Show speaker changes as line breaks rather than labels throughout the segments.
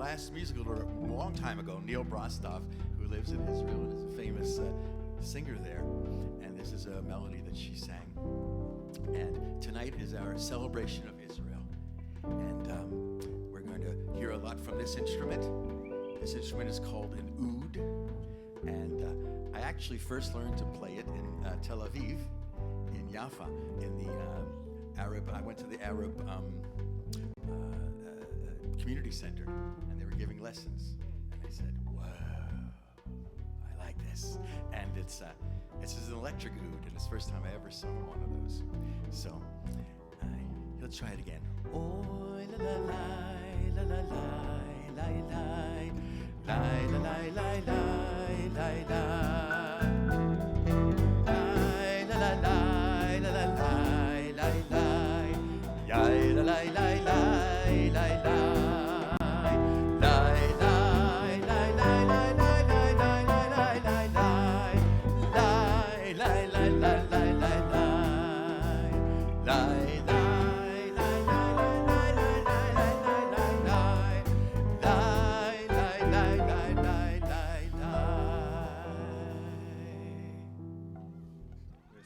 last musical a long time ago, Neil Brostov, who lives in Israel and is a famous singer there. And this is a melody that she sang. And tonight is our celebration of Israel. And we're going to hear a lot from this instrument. This instrument is called an oud. And I actually first learned to play it in Tel Aviv, in Jaffa, in the Arab. I went to the Arab community center, and they were giving lessons. And I said, "Whoa, I like this." And it's an electric oud, and it's the first time I ever sung one of those. So let's try it again. Oh, la la la la la la la la la la la la la la.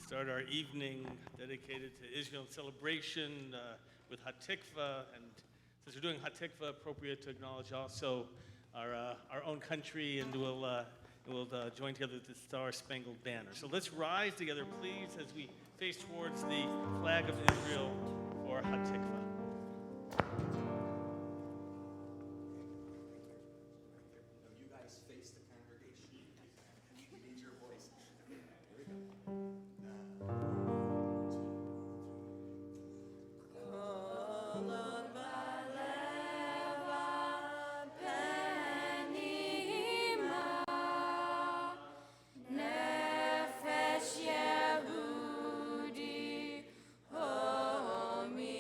Start our evening dedicated to Israel celebration with Hatikva, and since we're doing Hatikva, appropriate to acknowledge also our own country, and we'll join together with the Star Spangled Banner. So let's rise together, please, as we face towards the flag of Israel for Hatikva.
You guys face the congregation. You need your voice. Here we go.
Homi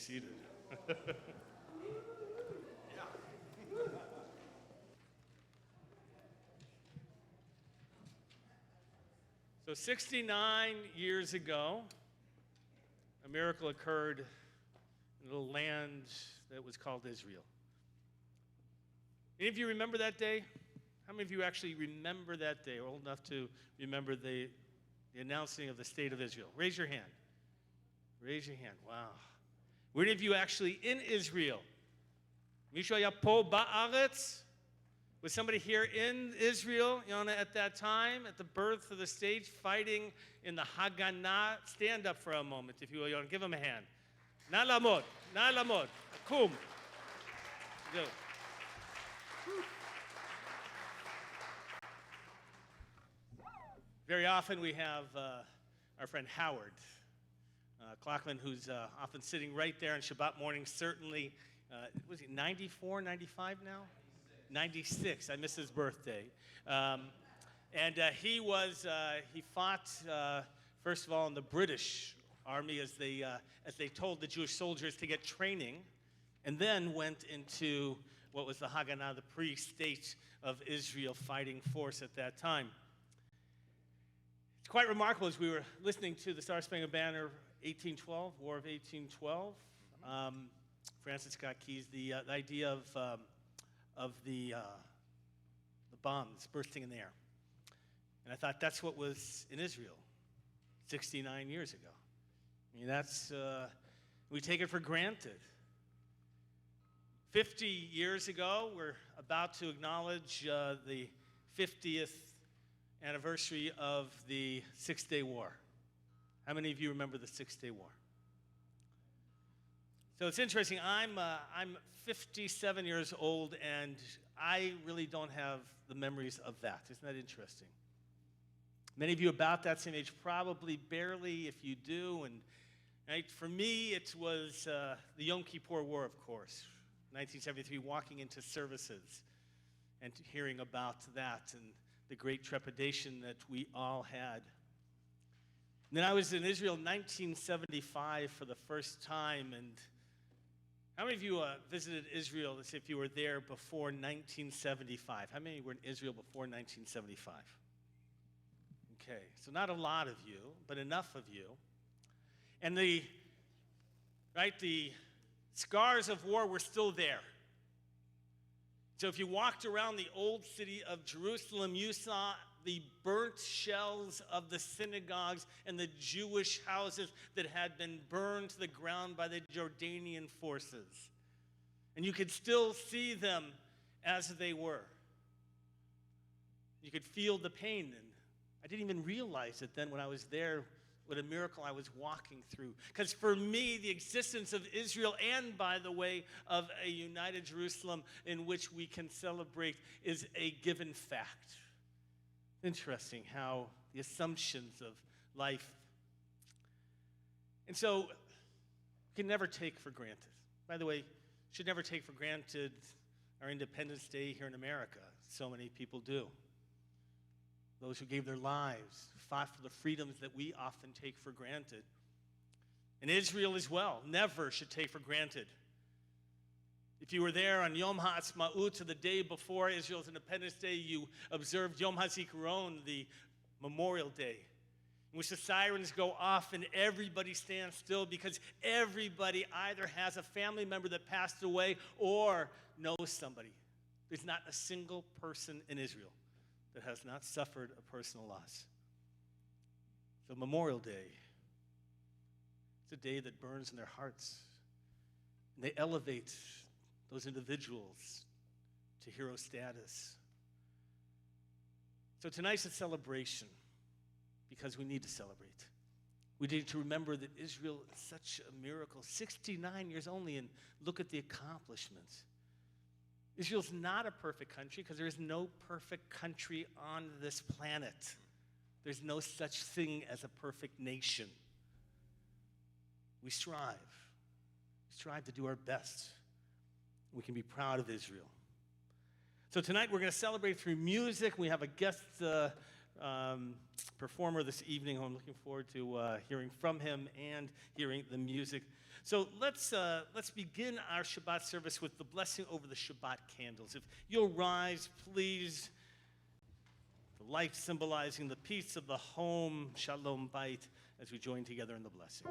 seated. So 69 years ago, a miracle occurred in a little land that was called Israel. Any of you remember that day? How many of you actually remember that day, or old enough to remember the announcing of the state of Israel? Raise your hand. Raise your hand. Wow. Were any of you actually in Israel? Mishu haya po ba'aretz? Was somebody here in Israel, at that time, at the birth of the state, fighting in the Haganah? Stand up for a moment, if you will. Give them a hand. Na lamod. Na lamod. Akum. Good. Very often we have our friend Howard Clockman, who's often sitting right there on Shabbat morning, certainly, was he 94, 95 now? 96. I missed his birthday. He fought, first of all, in the British Army as they told the Jewish soldiers to get training, and then went into what was the Haganah, the pre-state of Israel fighting force at that time. It's quite remarkable as we were listening to the Star Spangled Banner 1812, War of 1812. Francis Scott Key's the idea of the bombs bursting in the air. And I thought that's what was in Israel 69 years ago. I mean, we take it for granted. 50 years ago, we're about to acknowledge the 50th anniversary of the Six-Day War. How many of you remember the Six-Day War? So it's interesting. I'm 57 years old, and I really don't have the memories of that. Isn't that interesting? Many of you about that same age probably barely, if you do. And right, for me, it was the Yom Kippur War, of course, 1973, walking into services and hearing about that and the great trepidation that we all had. And then I was in Israel in 1975 for the first time, and how many of you visited Israel as if you were there before 1975? How many were in Israel before 1975? Okay, so not a lot of you, but enough of you. And the scars of war were still there. So if you walked around the old city of Jerusalem, you saw the burnt shells of the synagogues and the Jewish houses that had been burned to the ground by the Jordanian forces. And you could still see them as they were. You could feel the pain. And I didn't even realize it then when I was there, what a miracle I was walking through. Because for me, the existence of Israel, and by the way, of a united Jerusalem in which we can celebrate, is a given fact. Interesting how the assumptions of life. And so, we can never take for granted. By the way, should never take for granted our Independence Day here in America. So many people do. Those who gave their lives, fought for the freedoms that we often take for granted. And Israel as well, never should take for granted. If you were there on Yom HaAtzmaut, the day before Israel's Independence Day, you observed Yom HaZikaron, the Memorial Day, in which the sirens go off and everybody stands still because everybody either has a family member that passed away or knows somebody. There's not a single person in Israel that has not suffered a personal loss. So Memorial Day, it's a day that burns in their hearts. And they elevate those individuals to hero status. So tonight's a celebration because we need to celebrate. We need to remember that Israel is such a miracle, 69 years only, and look at the accomplishments. Israel's not a perfect country because there is no perfect country on this planet. There's no such thing as a perfect nation. We strive. We strive to do our best. We can be proud of Israel. So tonight we're going to celebrate through music. We have a guest performer this evening, who I'm looking forward to hearing from him and hearing the music. So let's begin our Shabbat service with the blessing over the Shabbat candles. If you'll rise, please. The light symbolizing the peace of the home, Shalom Bait, as we join together in the blessing.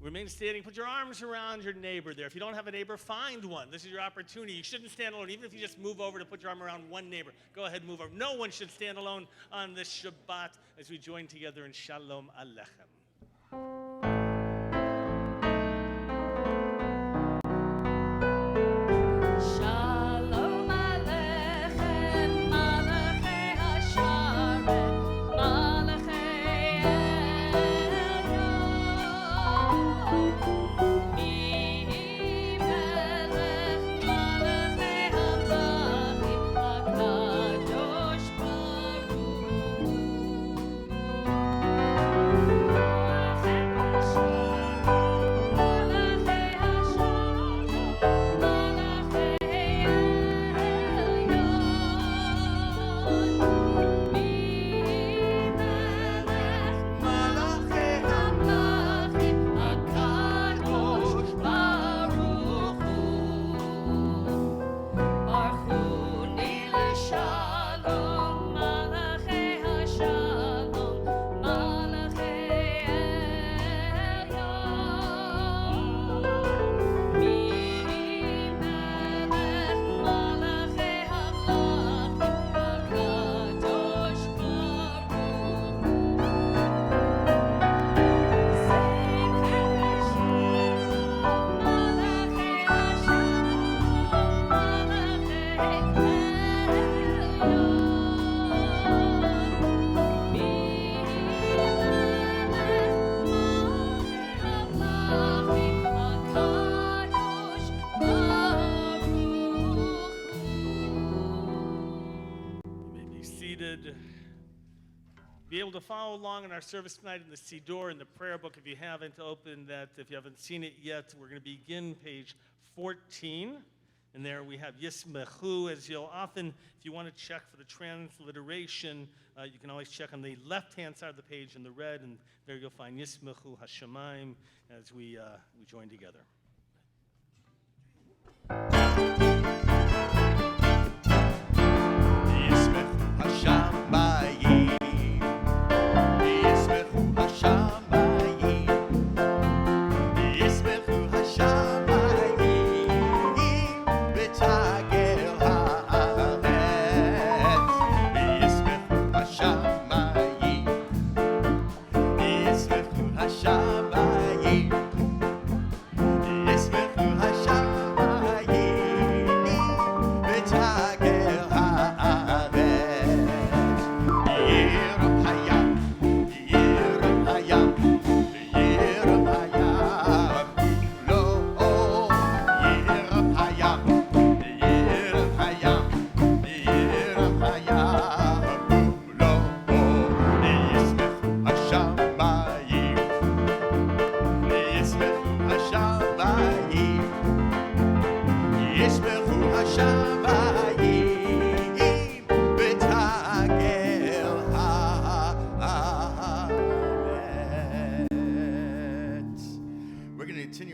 Remain standing. Put your arms around your neighbor there. If you don't have a neighbor, find one. This is your opportunity. You shouldn't stand alone. Even if you just move over to put your arm around one neighbor, go ahead and move over. No one should stand alone on this Shabbat as we join together in Shalom Alechem. Be able to follow along in our service tonight in the Siddur, in the prayer book. If you haven't opened that, if you haven't seen it yet, we're going to begin page 14. And there we have Yismechu, as you'll often, if you want to check for the transliteration, you can always check on the left-hand side of the page in the red, and there you'll find Yismechu Hashemayim as we join together.
Yismechu Hashemayim. Hashemayim.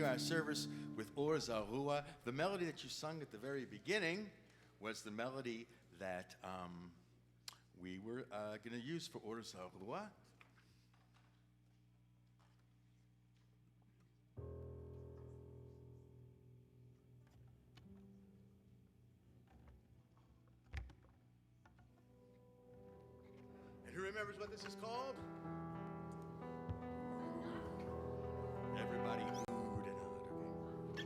continue our service with Or Zarua. The melody that you sung at the very beginning was the melody that we were going to use for Or Zarua. And who remembers what this is called? Everybody oohed and awed, okay?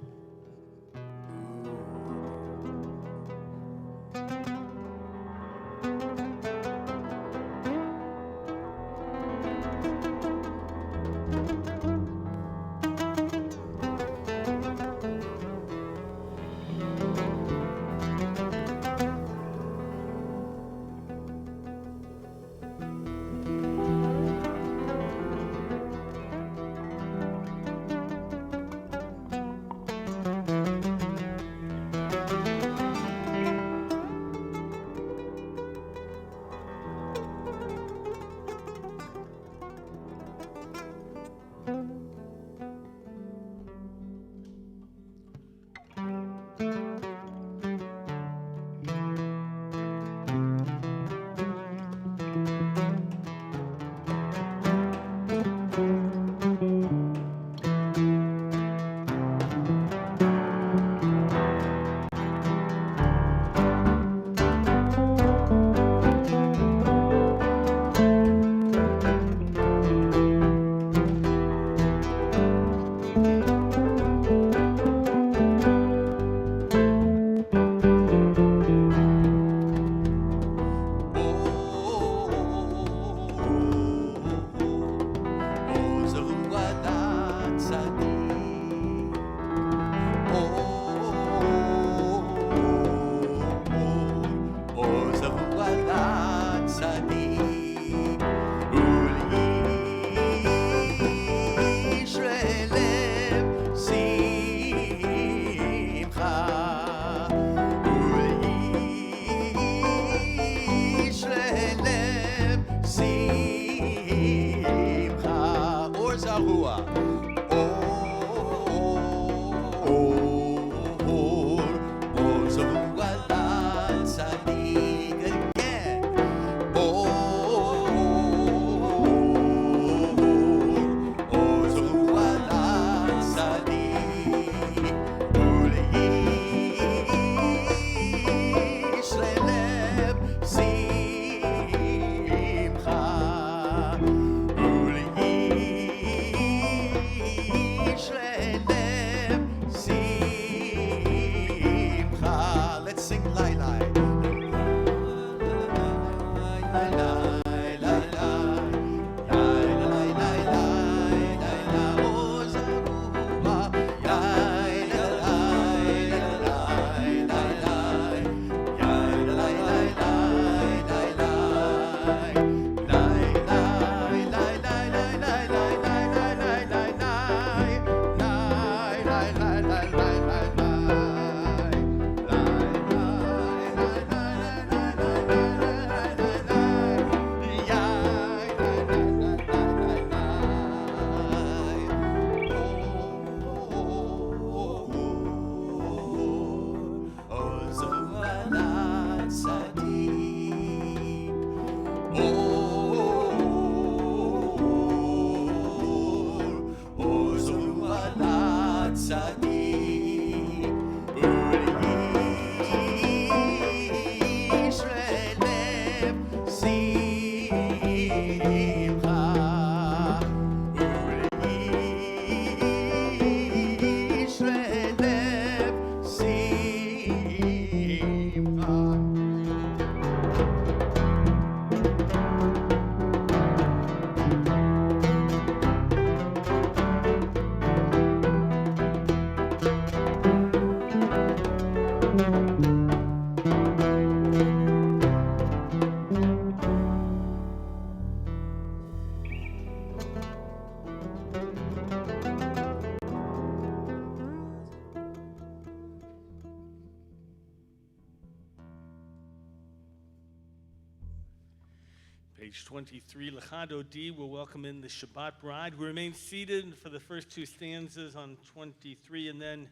Page 23, Lechado D, we'll welcome in the Shabbat bride. We remain seated for the first two stanzas on 23, and then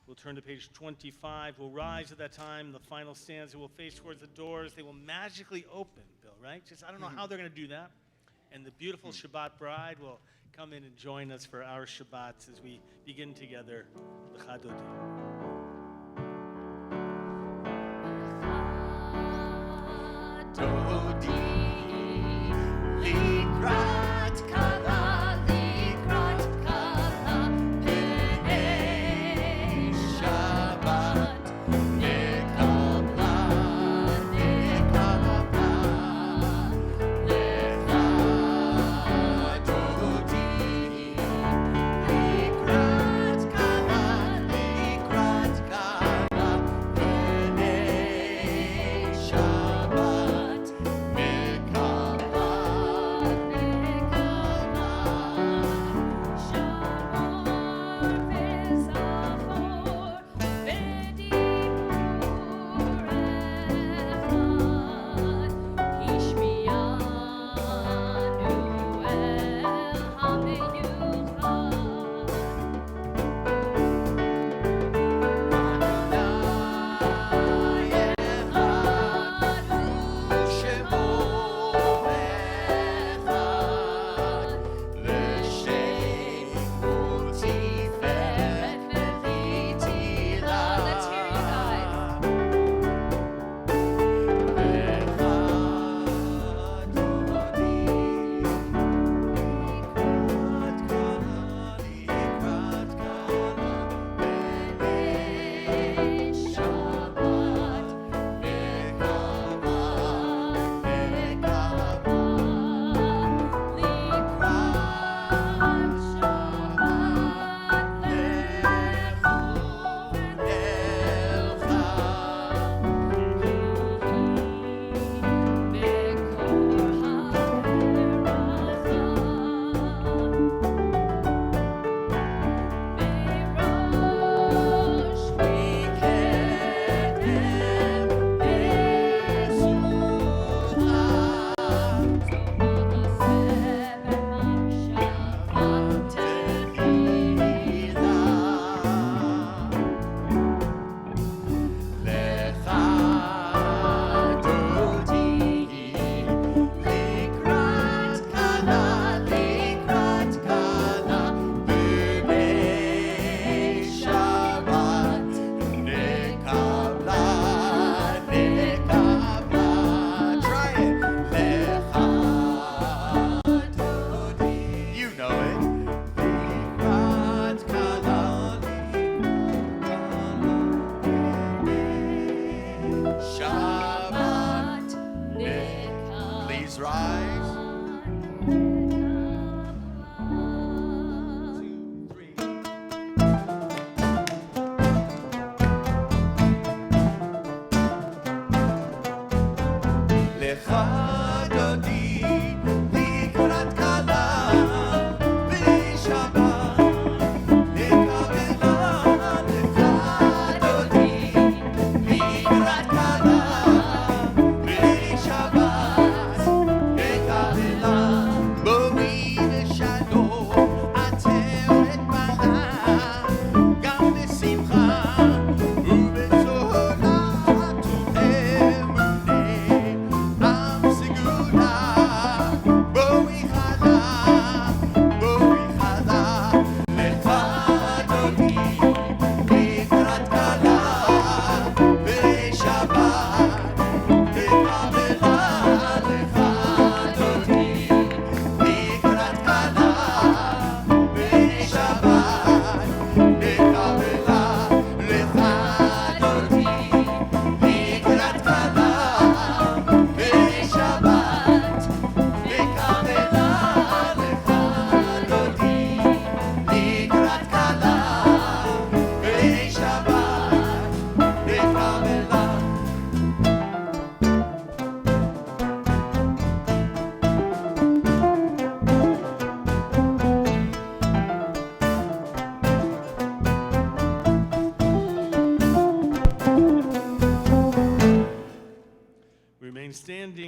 we'll turn to page 25. We'll rise at that time. The final stanza will face towards the doors. They will magically open, Bill, right? Just I don't know how they're going to do that. And the beautiful Shabbat bride will come in and join us for our Shabbats as we begin together Lechado D.
Likrat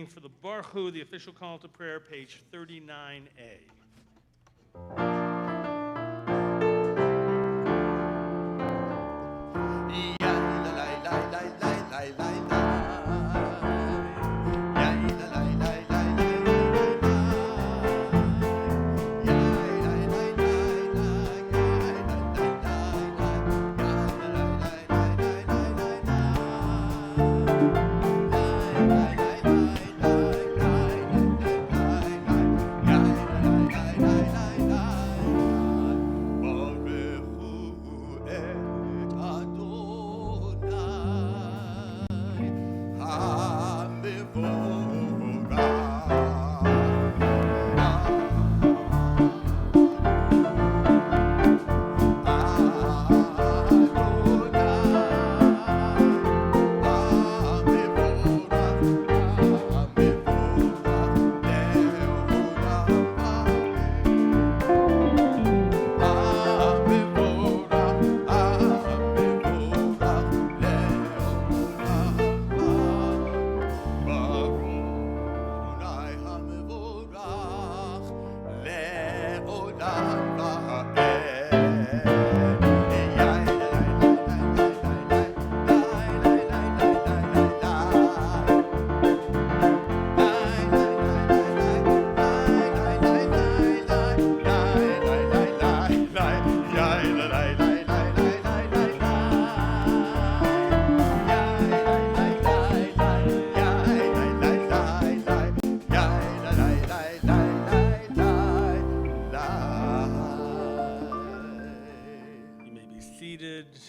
reading for the Baruch Hu, the official call to prayer, page 39A.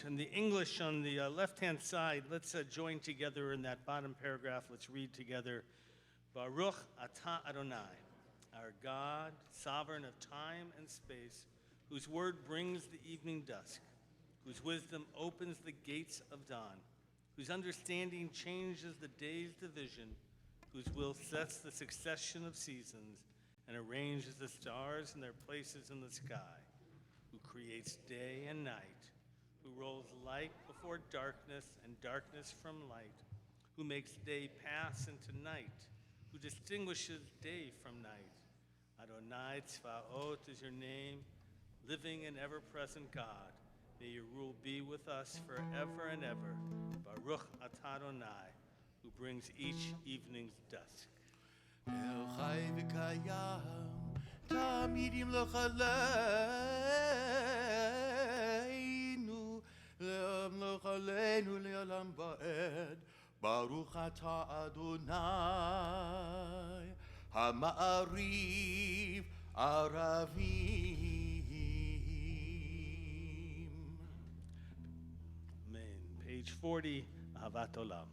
And the English on the left-hand side, let's join together in that bottom paragraph. Let's read together. Baruch atah Adonai, our God, sovereign of time and space, whose word brings the evening dusk, whose wisdom opens the gates of dawn, whose understanding changes the day's division, whose will sets the succession of seasons and arranges the stars in their places in the sky, who creates day and night, who rolls light before darkness and darkness from light, who makes day pass into night, who distinguishes day from night. Adonai Tzvaot is your name, living and ever-present God. May your rule be with us forever and ever. Baruch atah Adonai, who brings each evening's dusk.
El chai v'kayam, tamidim l'chaleinu, le'am l'chaleinu le'olam ba'ed. Baruch atah Adonai, ha'ma'ariv aravim.
Amen. Page 40, Ahavat Olam.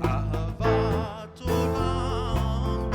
Ahavat olam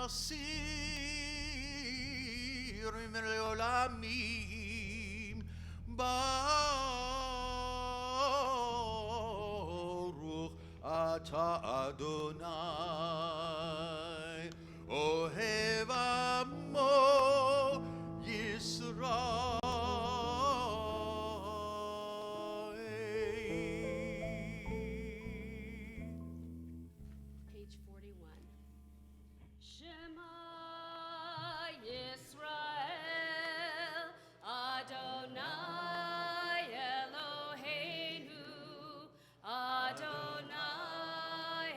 נסיר לעולמים ברוך אתה אדוני אוהב עמו ישראל.
Page 41. Shema Yisrael, Adonai Eloheinu, Adonai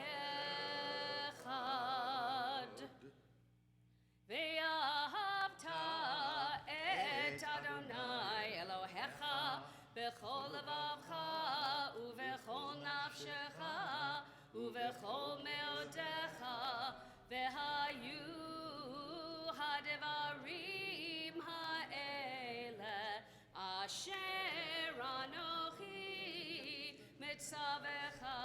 Echad. Ve'ahavta et Adonai Elohecha b'chol levavcha u'v'chol nafshecha u'v'chol me'odecha ve'hayu ha'devarim ha'ele asher anochi mitzavecha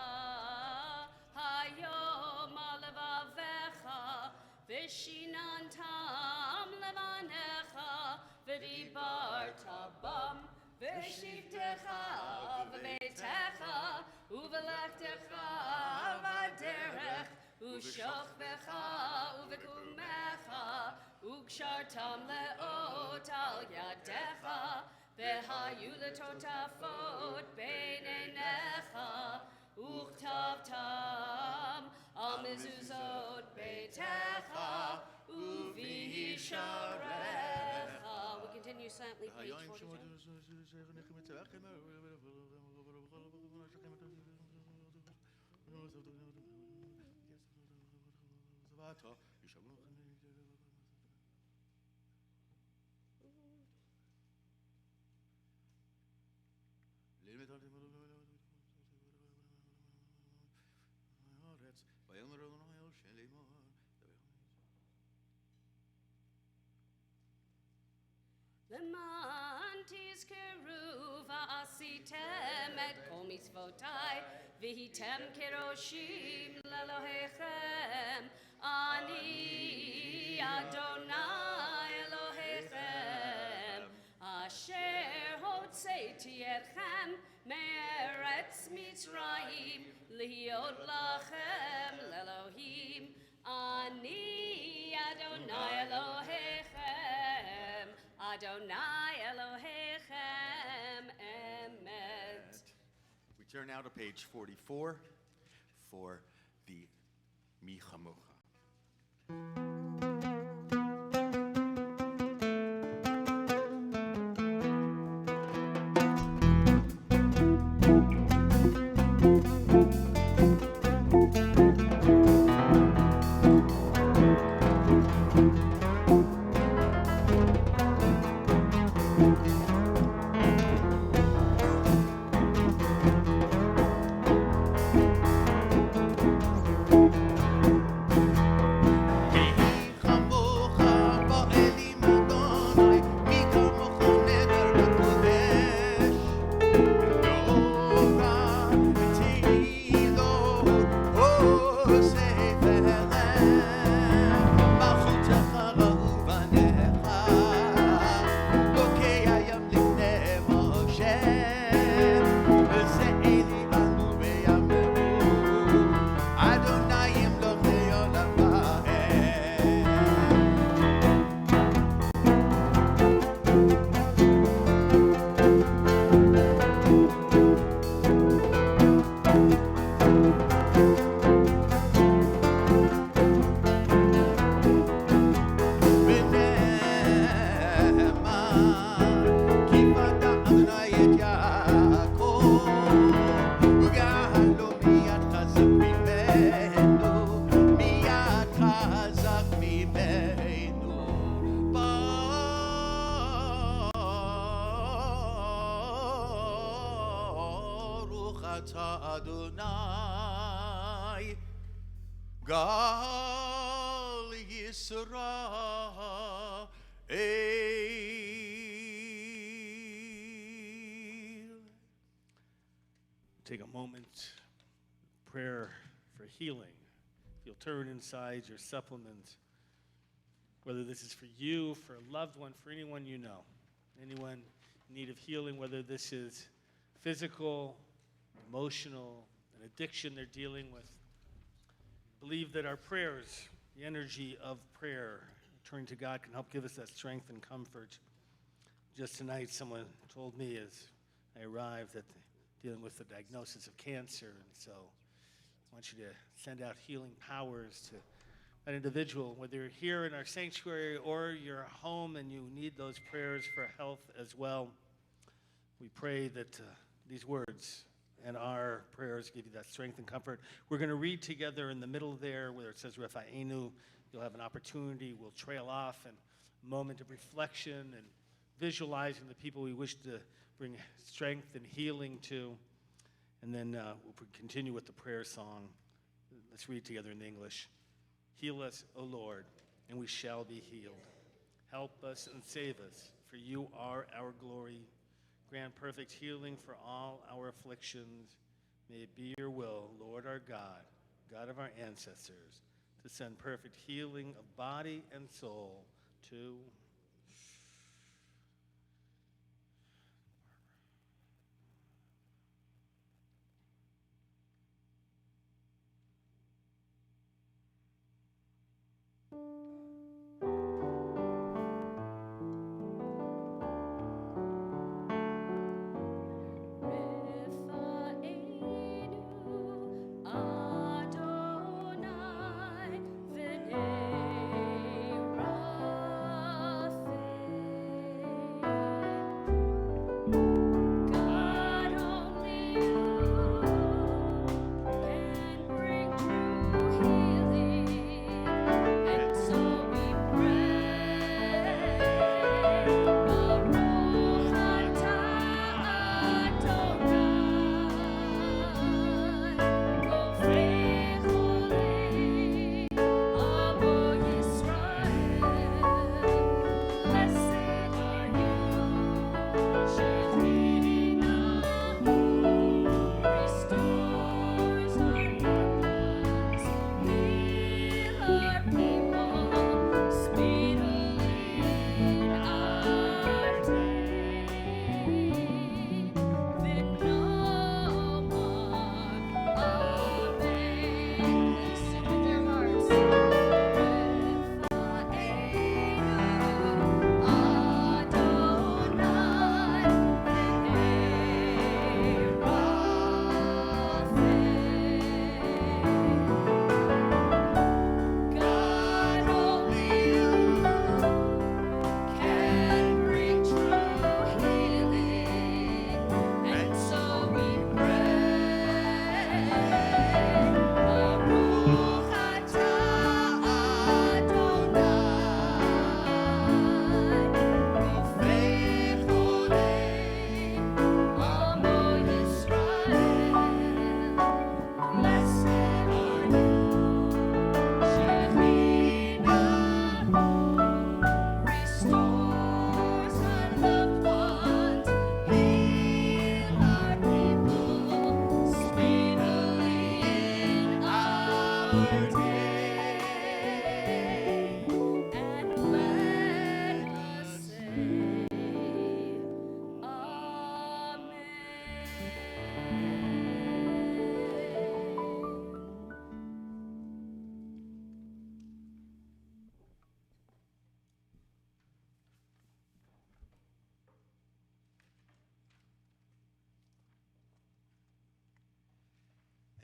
hayom alevavecha v'shinantam levanecha v'dibarta bam v'shivtecha v'beitecha u'v'lechtecha v'derech u'shochvecha u'v'kumecha u'kshartam le'ot al yadecha v'hayu letotafot beinenecha u'chtavtam al mezuzot beitecha u'visharecha. We continue silently, page 42. למען תזכרו ועשיתם את כל מצוותיי והייתם כראשים לאלוהיכם אני אדוני אלוהיכם אשר הוצאתי אתכם מארץ מצרים להיות לכם לאלוהים אני אדוני אלוהיכם Adonai Elohechem Emet.
We turn now to page 44 for the Mi Chamocha. Adonai Gal Yisrael.
Take a moment, prayer for healing. If you'll turn inside your supplement whether this is for you, for a loved one, for anyone you know, anyone in need of healing, whether this is physical, emotional, an addiction they're dealing with. Believe that our prayers, the energy of prayer, turning to God, can help give us that strength and comfort. Just tonight, someone told me as I arrived that dealing with the diagnosis of cancer, and so I want you to send out healing powers to that individual, whether you're here in our sanctuary or you're home and you need those prayers for health as well. We pray that these words and our prayers give you that strength and comfort. We're going to read together in the middle there where it says Refa'enu. You'll have an opportunity. We'll trail off and a moment of reflection and visualizing the people we wish to bring strength and healing to. And then we'll continue with the prayer song. Let's read together in English. Heal us, O Lord, and we shall be healed. Help us and save us, for you are our glory. Grant perfect healing for all our afflictions. May it be your will, Lord our God, God of our ancestors, to send perfect healing of body and soul to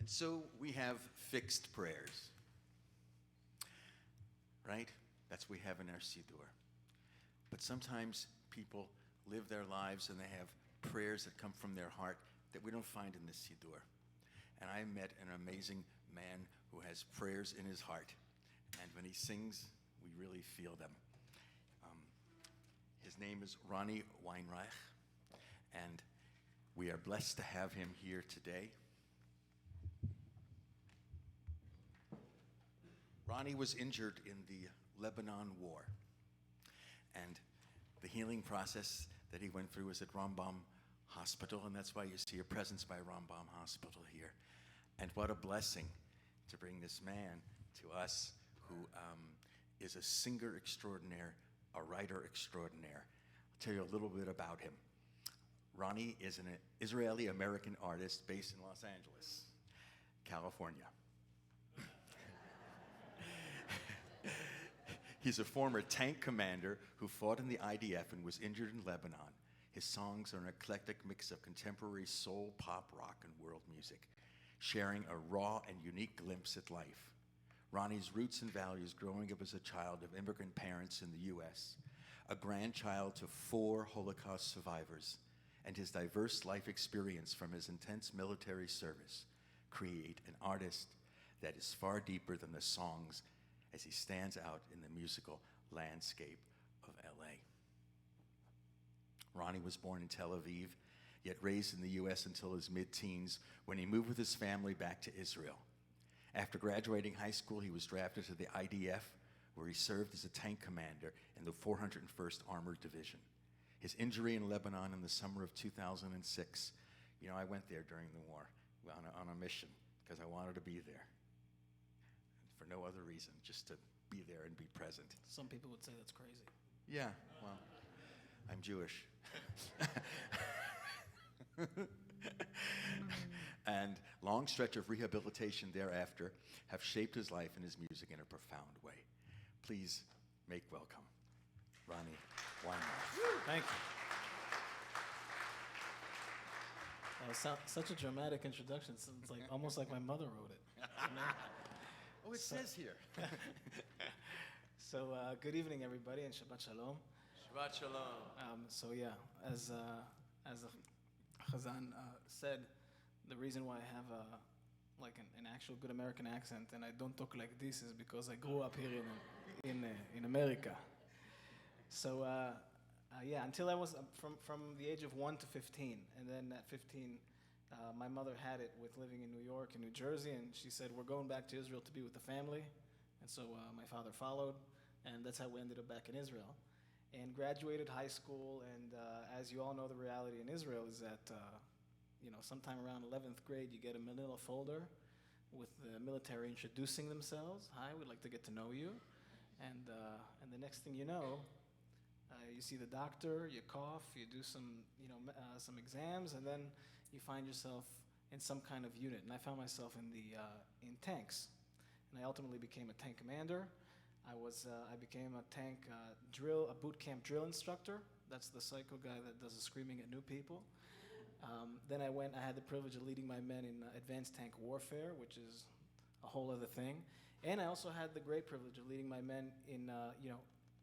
And so we have fixed prayers, right? That's what we have in our Siddur. But sometimes people live their lives and they have prayers that come from their heart that we don't find in the Siddur. And I met an amazing man who has prayers in his heart. And when he sings, we really feel them. His name is Ronnie Weinreich. And we are blessed to have him here today. Ronnie was injured in the Lebanon War, and the healing process that he went through was at Rambam Hospital, and that's why you see a presence by Rambam Hospital here. And what a blessing to bring this man to us who is a singer extraordinaire, a writer extraordinaire. I'll tell you a little bit about him. Ronnie is an Israeli-American artist based in Los Angeles, California. He's a former tank commander who fought in the IDF and was injured in Lebanon. His songs are an eclectic mix of contemporary soul, pop, rock, and world music, sharing a raw and unique glimpse at life. Ronnie's roots and values growing up as a child of immigrant parents in the U.S., a grandchild to 4 Holocaust survivors, and his diverse life experience from his intense military service create an artist that is far deeper than the songs as he stands out in the musical landscape of L.A. Ronnie was born in Tel Aviv, yet raised in the U.S. until his mid-teens when he moved with his family back to Israel. After graduating high school, he was drafted to the IDF, where he served as a tank commander in the 401st Armored Division. His injury in Lebanon in the summer of 2006, I went there during the war on a mission because I wanted to be there. For no other reason, just to be there and be present.
Some people would say that's crazy.
Yeah, well, I'm Jewish. And long stretch of rehabilitation thereafter have shaped his life and his music in a profound way. Please make welcome Ronnie Weinreich.
Thank you. Such a dramatic introduction. It's like almost like my mother wrote it. You know?
Oh, it says here.
So good evening, everybody, and Shabbat Shalom.
Shabbat Shalom.
So yeah, as Chazan said, the reason why I have an actual good American accent and I don't talk like this is because I grew up here in America. So yeah, until I was from the age of 1 to 15, and then at 15, my mother had it with living in New York and New Jersey, and she said, we're going back to Israel to be with the family. And so my father followed, and that's how we ended up back in Israel. And graduated high school, and as you all know, the reality in Israel is that, sometime around 11th grade, you get a manila folder with the military introducing themselves. Hi, we'd like to get to know you. And the next thing you know, you see the doctor, you cough, you do some exams, and then you find yourself in some kind of unit. And I found myself in tanks, and I ultimately became a tank commander. I became a tank a boot camp drill instructor. That's the psycho guy that does the screaming at new people. Then I had the privilege of leading my men in advanced tank warfare, which is a whole other thing. And I also had the great privilege of leading my men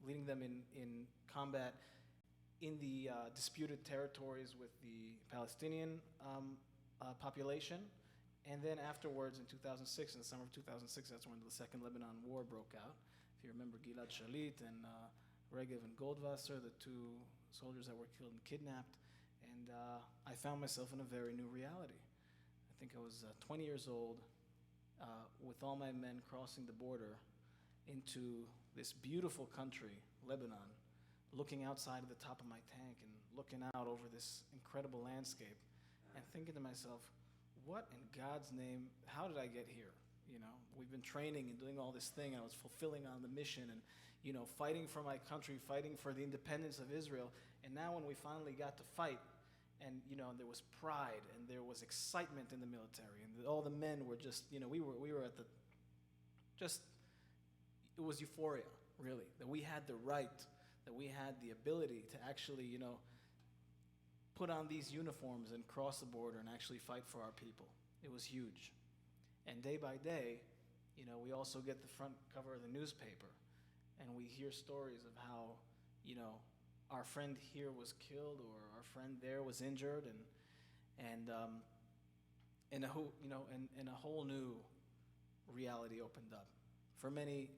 leading them in combat in the disputed territories with the Palestinian population. And then afterwards, in 2006, in the summer of 2006, that's when the Second Lebanon War broke out. If you remember Gilad Shalit and Regev and Goldwasser, the 2 soldiers that were killed and kidnapped. And I found myself in a very new reality. I think I was 20 years old with all my men crossing the border into this beautiful country, Lebanon, looking outside of the top of my tank and looking out over this incredible landscape and thinking to myself, what in God's name, how did I get here? We've been training and doing all this thing, and I was fulfilling on the mission and, fighting for my country, fighting for the independence of Israel. And now when we finally got to fight, and, there was pride and there was excitement in the military, and all the men were just, we were at it was euphoria, really, that we had the right, that we had the ability to actually, put on these uniforms and cross the border and actually fight for our people. It was huge. And day by day, we also get the front cover of the newspaper, and we hear stories of how, our friend here was killed or our friend there was injured, and a whole new reality opened up. For many,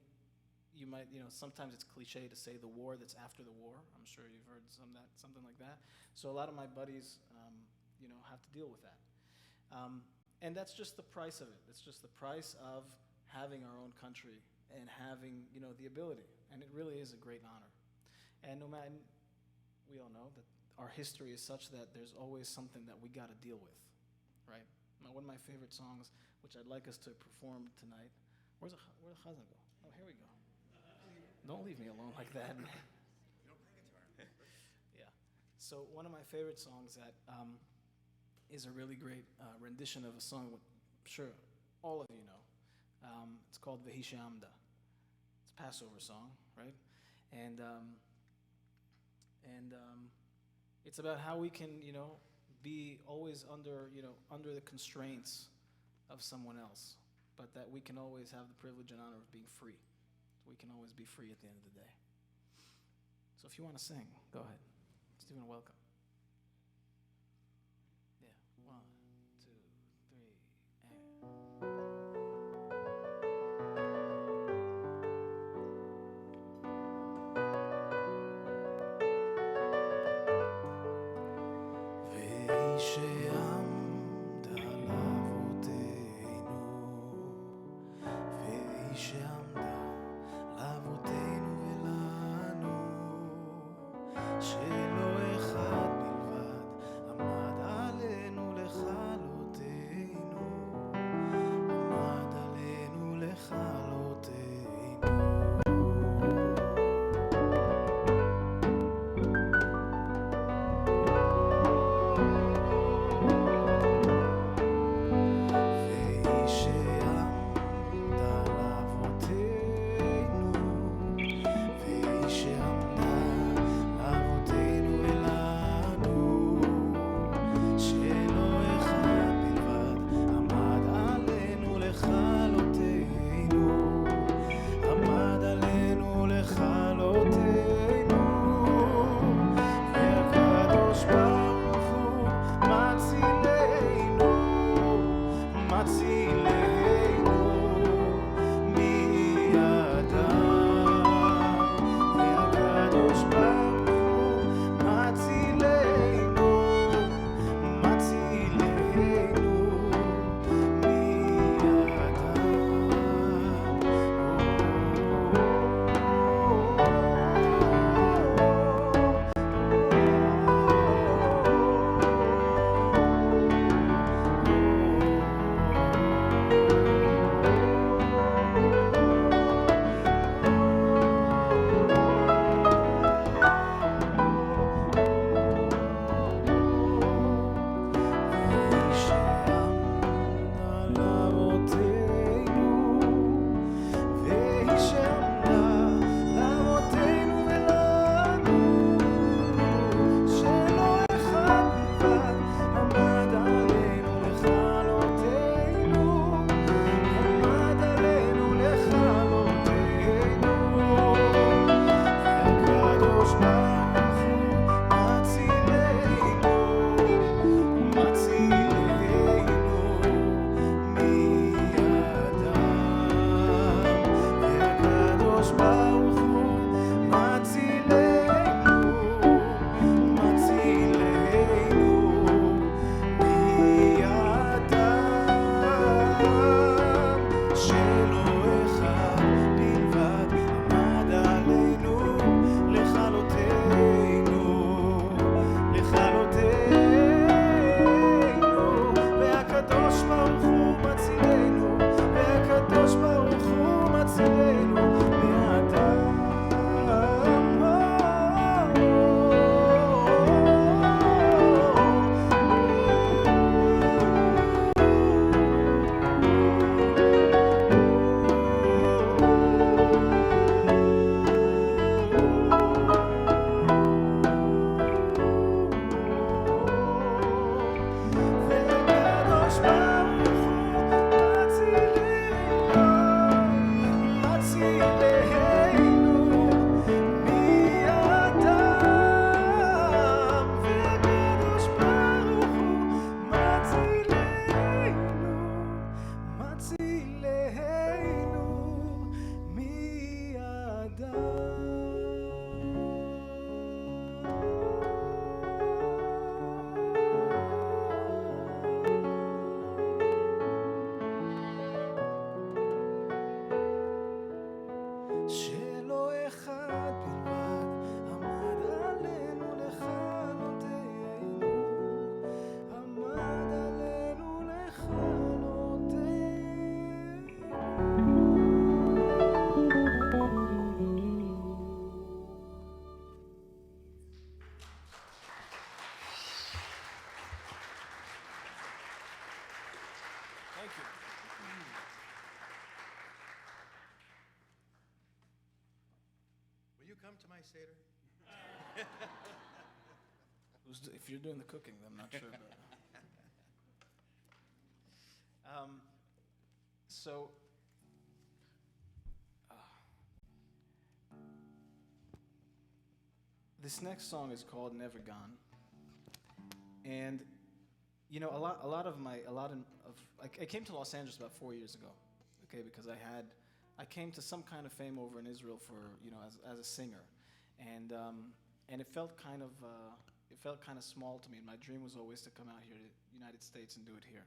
you might, sometimes it's cliche to say the war that's after the war. I'm sure you've heard something like that. So a lot of my buddies, have to deal with that. And that's just the price of it. It's just the price of having our own country and having, the ability. And it really is a great honor. And we all know that our history is such that there's always something that we got to deal with, right? Now, one of my favorite songs, which I'd like us to perform tonight. Where'd the Chazan go? Oh, here we go. Don't leave me alone like that. Yeah. So one of my favorite songs that is a really great rendition of a song I'm sure all of you know. It's called Vehi She'amda. It's a Passover song, right? And it's about how we can, be always under the constraints of someone else, but that we can always have the privilege and honor of being free. We can always be free at the end of the day. So if you want to sing, go ahead. Stephen, welcome. Yeah, 1, 2, 3, and...
Will you come to my Seder?
If you're doing the cooking, I'm not sure. But, so, this next song is called "Never Gone," and you know, I came to Los Angeles about 4 years ago, okay, because I came to some kind of fame over in Israel for, you know, as a singer, and it felt kind of small to me. My dream was always to come out here to the United States and do it here.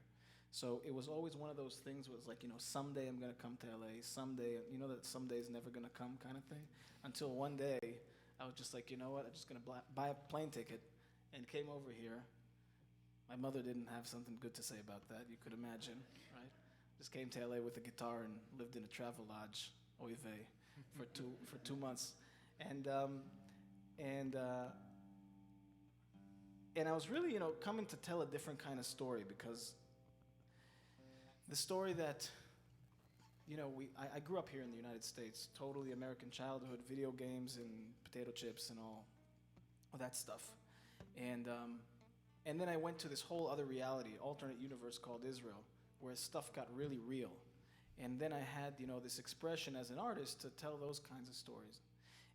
So it was always one of those things where it's like, you know, someday I'm gonna come to LA, someday, you know, that someday is never gonna come kind of thing. Until one day, I was just like, you know what, I'm just gonna buy a plane ticket, and came over here. My mother didn't have something good to say about that, you could imagine, right? Just came to LA with a guitar and lived in a travel lodge, oy vey, for 2 months. And I was really, you know, coming to tell a different kind of story, because the story that, you know, I grew up here in the United States, totally American childhood, video games and potato chips and all that stuff. And then I went to this whole other reality, alternate universe called Israel, where stuff got really real. And then I had, you know, this expression as an artist to tell those kinds of stories.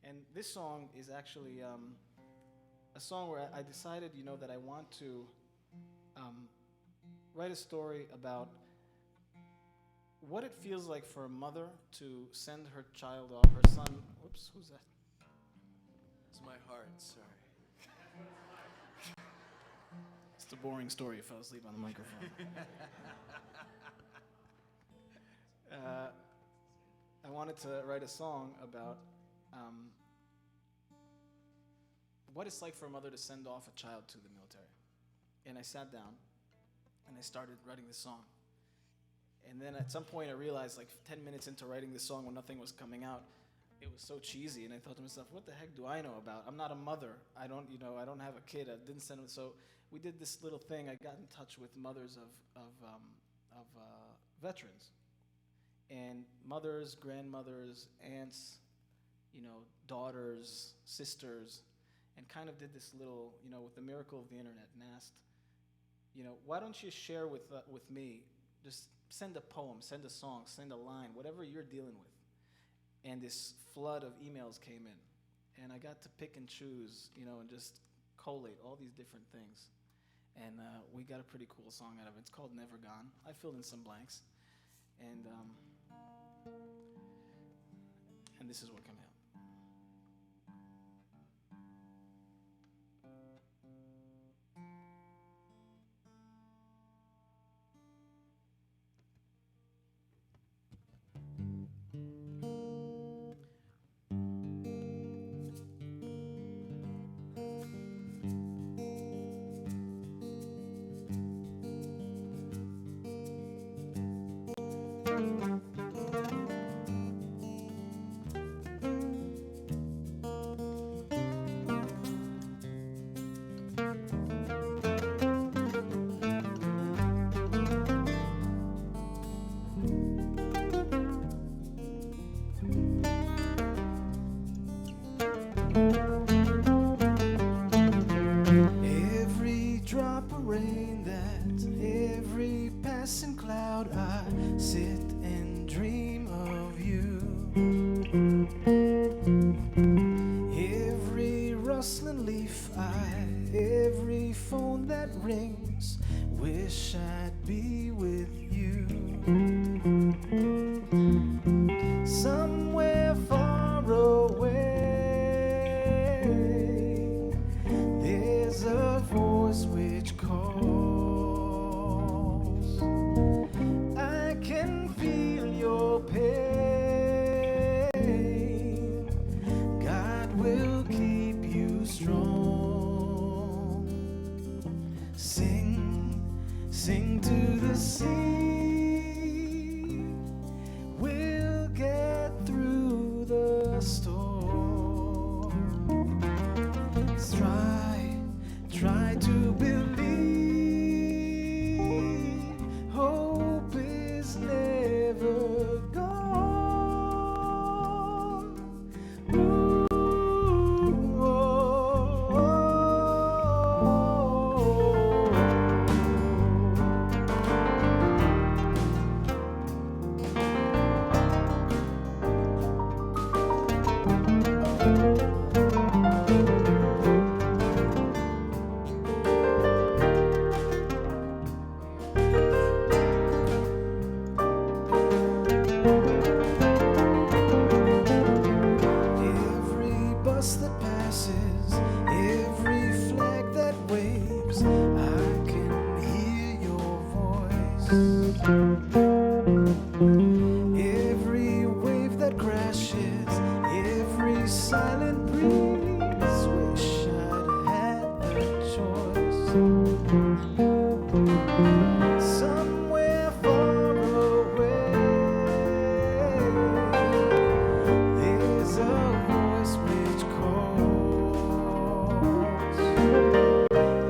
And this song is actually a song where I decided, you know, that I want to write a story about what it feels like for a mother to send her child off, her son. Whoops, who's that?
It's my heart, sorry.
It's a boring story. You fell asleep on the microphone. I wanted to write a song about what it's like for a mother to send off a child to the military. And I sat down and I started writing this song. And then at some point I realized, like 10 minutes into writing this song when nothing was coming out, it was so cheesy, and I thought to myself, what the heck do I know about? I'm not a mother. I don't have a kid. I didn't send it. So we did this little thing. I got in touch with mothers of veterans, and mothers, grandmothers, aunts, you know, daughters, sisters, and kind of did this little, you know, with the miracle of the internet, and asked, you know, why don't you share with me? Just send a poem, send a song, send a line, whatever you're dealing with. And this flood of emails came in, and I got to pick and choose, you know, and just collate all these different things. And we got a pretty cool song out of it. It's called Never Gone. I filled in some blanks. And this is what came out. Every drop of rain, that every passing cloud, I sit and dream of you. Every rustling leaf, every phone that rings, wish I'd be with you. Somewhere far away, there's a voice which calls. I can feel your pain. God will keep you strong. Sing, sing to the sea. never gone. Every bus that passes, every flag that waves, I can hear your voice. Every wave that crashes, every silent breeze, wish I'd had the choice. Somewhere far away, there's a voice which calls.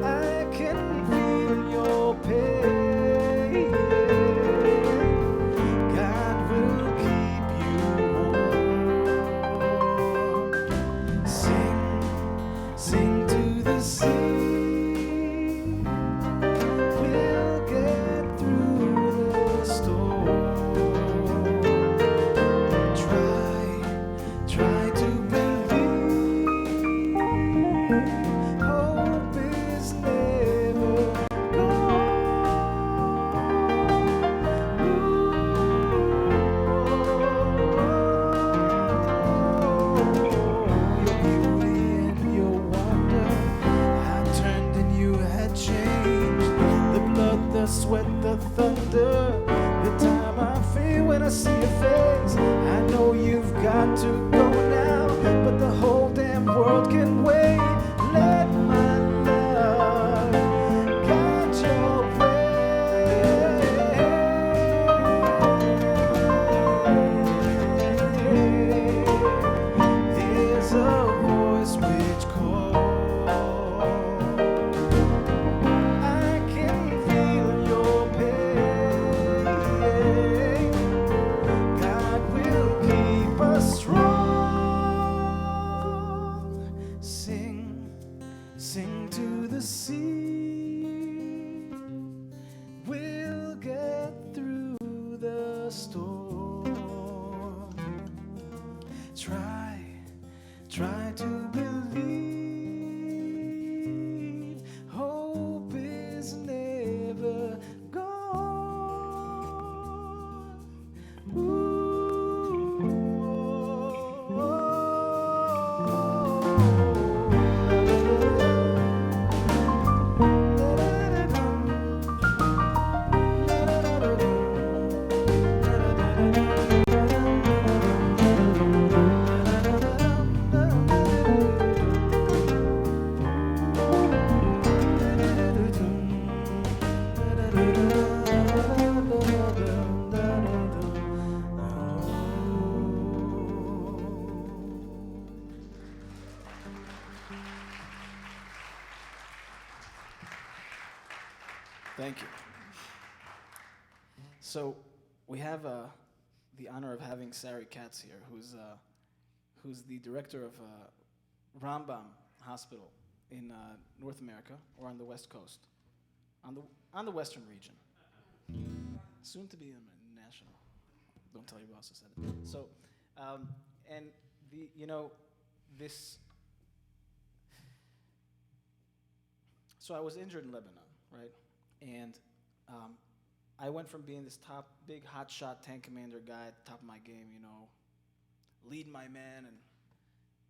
I can feel your pain. God will keep you warm. Sing, sing to the sea. We'll get through the storm. Try to believe. Hope is never gone. Your beauty and your wonder had turned and you had changed. The blood, the sweat, the thunder, the time I feel when I see your face. I know you've got to go now, but the whole damn world can wait. Let my love guide your way. There's a voice which calls. I can feel your pain. God will keep us strong. Sing, sing to the sea. We'll get through the storm. Try to believe. Hope is never gone. Thank you. So we have the honor of having Sari Katz here, who's the director of Rambam Hospital in North America, or on the West Coast, on the Western region, soon to be national. Don't tell your boss I said it. So, and this. So I was injured in Lebanon, right? And I went from being this top, big, hotshot tank commander guy at the top of my game, lead my men,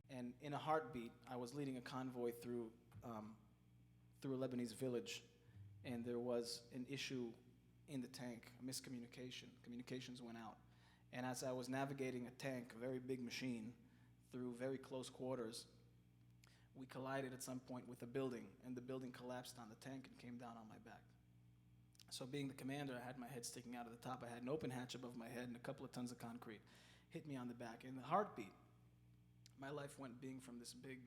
and in a heartbeat, I was leading a convoy through a Lebanese village, and there was an issue in the tank, a miscommunication. Communications went out. And as I was navigating a tank, a very big machine, through very close quarters, we collided at some point with a building, and the building collapsed on the tank and came down on my back. So being the commander, I had my head sticking out of the top. I had an open hatch above my head and a couple of tons of concrete hit me on the back. In the heartbeat, my life went being from this big,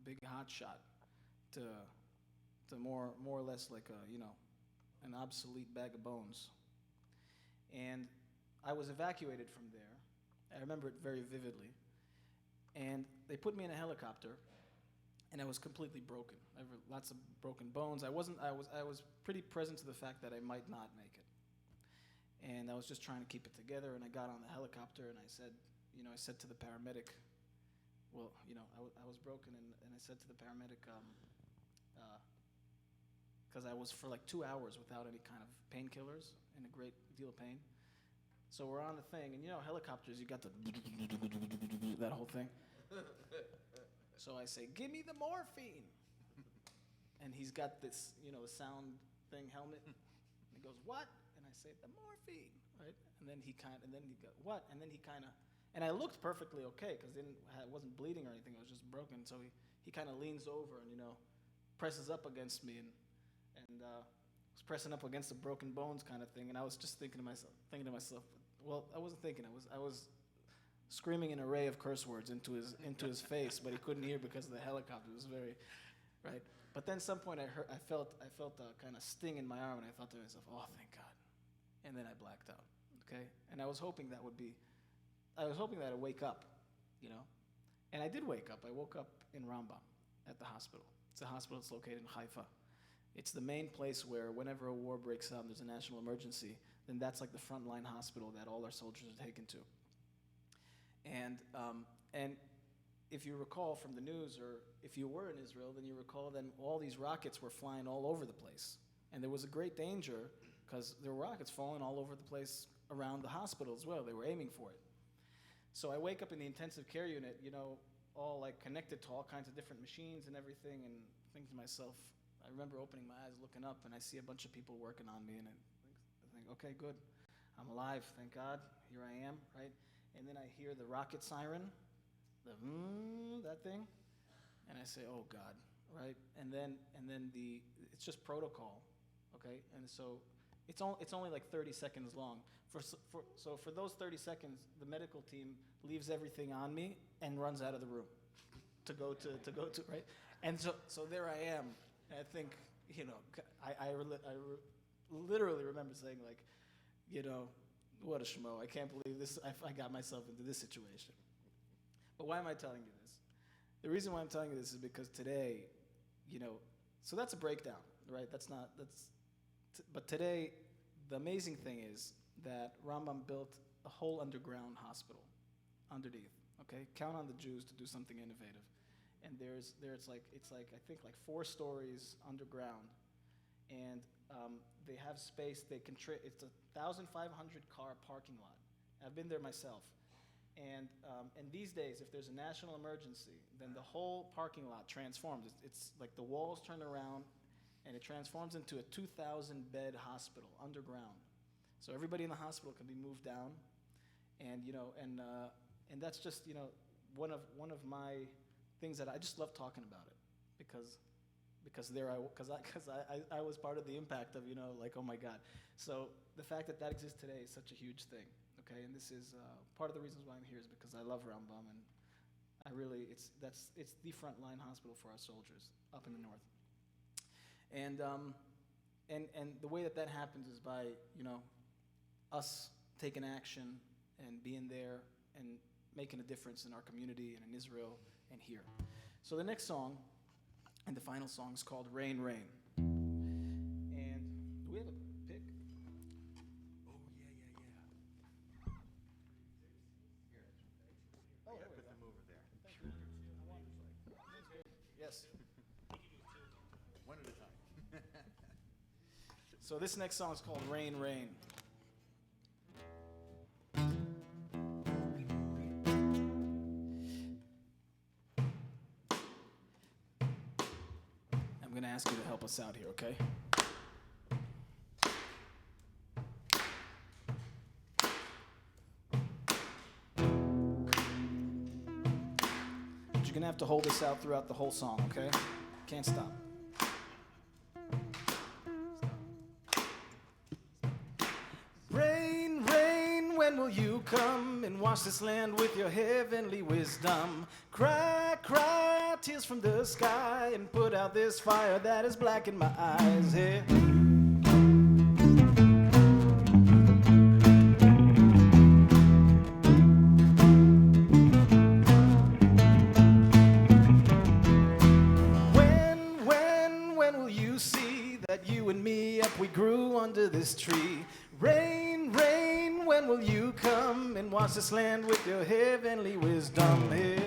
big hot shot to more or less like an obsolete bag of bones. And I was evacuated from there. I remember it very vividly. And they put me in a helicopter, and I was completely broken. I have lots of broken bones. I was pretty present to the fact that I might not make it. And I was just trying to keep it together, and I got on the helicopter, and I said to the paramedic, well, I was broken, and I said to the paramedic, because I was for like 2 hours without any kind of painkillers, in a great deal of pain. So we're on the thing, and helicopters, you got the that whole thing. So I say, give me the morphine. And he's got this, the sound thing helmet. And he goes, what? And I say, the morphine, right? And then he goes, what? And then he kind of, and I looked perfectly okay, because I wasn't bleeding or anything, I was just broken. So he kind of leans over and, presses up against me and was pressing up against the broken bones kind of thing. And I was just thinking to myself, well, I wasn't thinking, I was screaming an array of curse words into his face, but he couldn't hear because of the helicopter. It was very, right? But then some point I felt a kind of sting in my arm, and I thought to myself, oh, thank God. And then I blacked out, okay? And I was hoping that I'd wake up, And I did wake up. I woke up in Rambam at the hospital. It's a hospital that's located in Haifa. It's the main place where whenever a war breaks out and there's a national emergency, then that's like the frontline hospital that all our soldiers are taken to. And if you recall from the news, or if you were in Israel, then you recall then all these rockets were flying all over the place. And there was a great danger because there were rockets falling all over the place around the hospital as well. They were aiming for it. So I wake up in the intensive care unit, all like connected to all kinds of different machines and everything, and think to myself, I remember opening my eyes, looking up, and I see a bunch of people working on me, and I think, okay, good. I'm alive, thank God. Here I am, right? And then I hear the rocket siren, that thing, and I say, oh God, right? And then it's just protocol, okay? And so it's only like 30 seconds long. So for those 30 seconds, the medical team leaves everything on me and runs out of the room to go to right? And so there I am. And I think, I literally remember saying, like, what a schmo. I can't believe this. I got myself into this situation. But why am I telling you this? The reason why I'm telling you this is because today, so that's a breakdown, right? But today, the amazing thing is that Rambam built a whole underground hospital underneath, okay? Count on the Jews to do something innovative. And it's like I think like 4 stories underground, and they have space. It's a 1,500 car parking lot. I've been there myself, and these days, if there's a national emergency, then the whole parking lot transforms. It's like the walls turn around, and it transforms into a 2,000-bed hospital underground. So everybody in the hospital can be moved down, and that's just one of my things that I just love talking about it, because I was part of the impact of like, oh my God. So the fact that exists today is such a huge thing, okay? And this is part of the reasons why I'm here is because I love Rambam, and it's the frontline hospital for our soldiers up in the north. And the way that happens is by us taking action and being there and making a difference in our community and in Israel and here. So the next song and the final song is called Rain, Rain. And do we have a pick?
Oh, yeah.
Oh,
Yeah,
there we
put
go.
them over there.
Thank you. Yes.
One at a time.
So this next song is called Rain, Rain. I'm going to ask you to help us out here, okay? But you're going to have to hold this out throughout the whole song, okay? Can't stop. Rain, rain, when will you come and wash this land with your heavenly wisdom? Cry, cry, tears from the sky and put out this fire that is black in my eyes. Hey. come and watch this land with your heavenly wisdom. Yeah.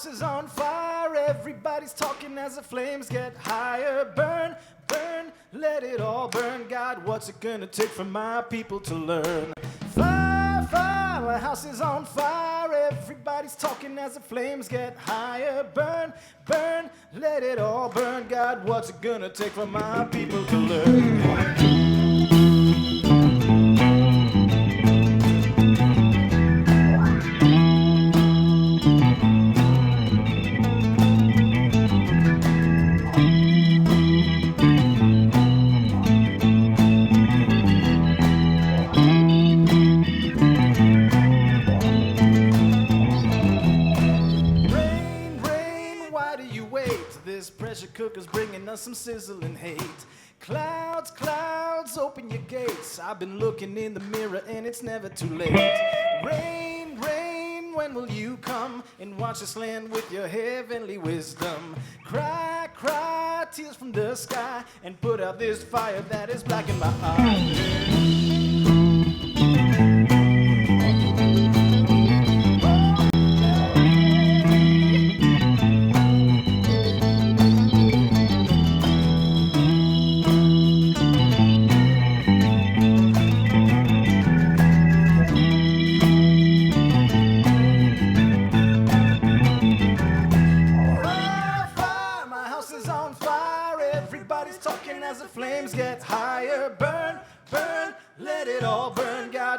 Is on fire, everybody's talking as the flames get higher. Burn, burn, let it all burn. God, what's it gonna take for my people to learn? Fire, fire, my house is on fire, everybody's talking as the flames get higher. Burn, burn, let it all burn. God, what's it gonna take for my people to learn? Cookers bringing us some sizzling hate. Clouds, clouds, open your gates. I've been looking in the mirror and it's never too late. Rain, rain, when will you come and watch us land with your heavenly wisdom? Cry, cry, tears from the sky and put out this fire that is black in my eyes.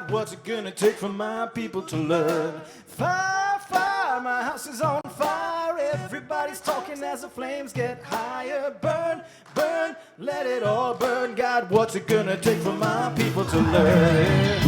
What's it gonna take for my people to learn? Fire, fire, my house is on fire. Everybody's talking as the flames get higher. Burn, burn, let it all burn. God, what's it gonna take for my people to learn?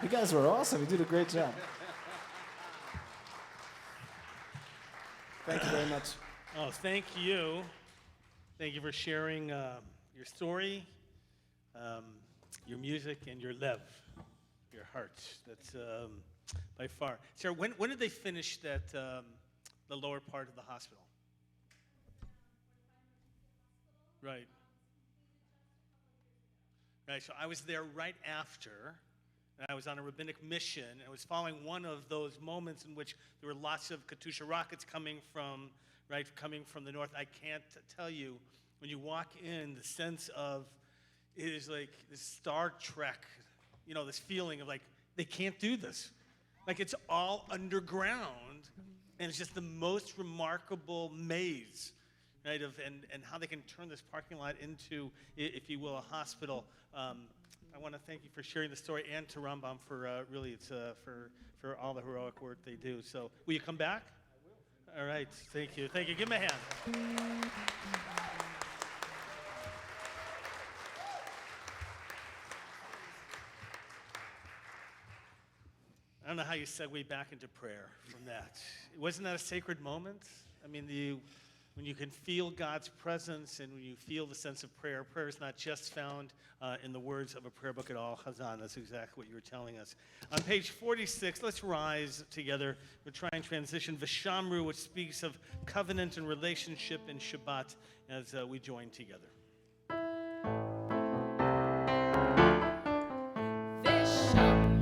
You guys were awesome. You did a great job. Thank you very much.
Oh, thank you. Thank you for sharing your story, your music, and your lev, your heart. That's by far. Sarah, when did they finish that, the lower part of the hospital? Right. Right, so I was there right after. And I was on a rabbinic mission, and I was following one of those moments in which there were lots of Katusha rockets coming from the north. I can't tell you, when you walk in, the sense of, it is like this Star Trek, this feeling of like, they can't do this. Like it's all underground, and it's just the most remarkable maze, right, and how they can turn this parking lot into, if you will, a hospital. I want to thank you for sharing the story, and to Rambam for for all the heroic work they do. So, will you come back? I will. All right, thank you. Thank you. Give him a hand. I don't know how you segue back into prayer from that. Wasn't that a sacred moment? I mean, when you can feel God's presence and when you feel the sense of prayer, prayer is not just found in the words of a prayer book at all. Chazan, that's exactly what you were telling us. On page 46, let's rise together. We'll try and transition Vishamru, which speaks of covenant and relationship in Shabbat, as we join together.
Shabbat.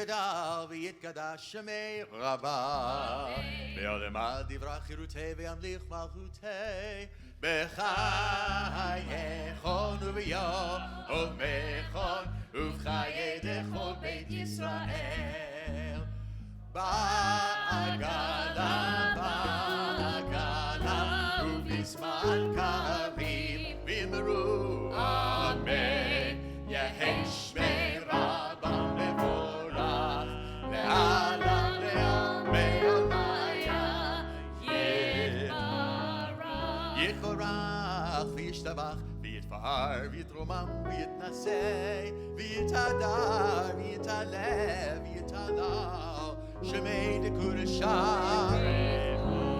ויתגדל ויתקדש שמי רבה. ויעלמה דברה חירותי וימליך מלכותי. בחייכון וביומכון ובחיי דכל בית ישראל. בעגלה ובזמן קריב ואמרו אמן. יהי שמי רבם מבורך לעולם לעולמי עלמיה יתברך וישתבח ויתפאר ויתרומם ויתנשא ויתהדר ויתעלה ויתהלל שמי דקודשה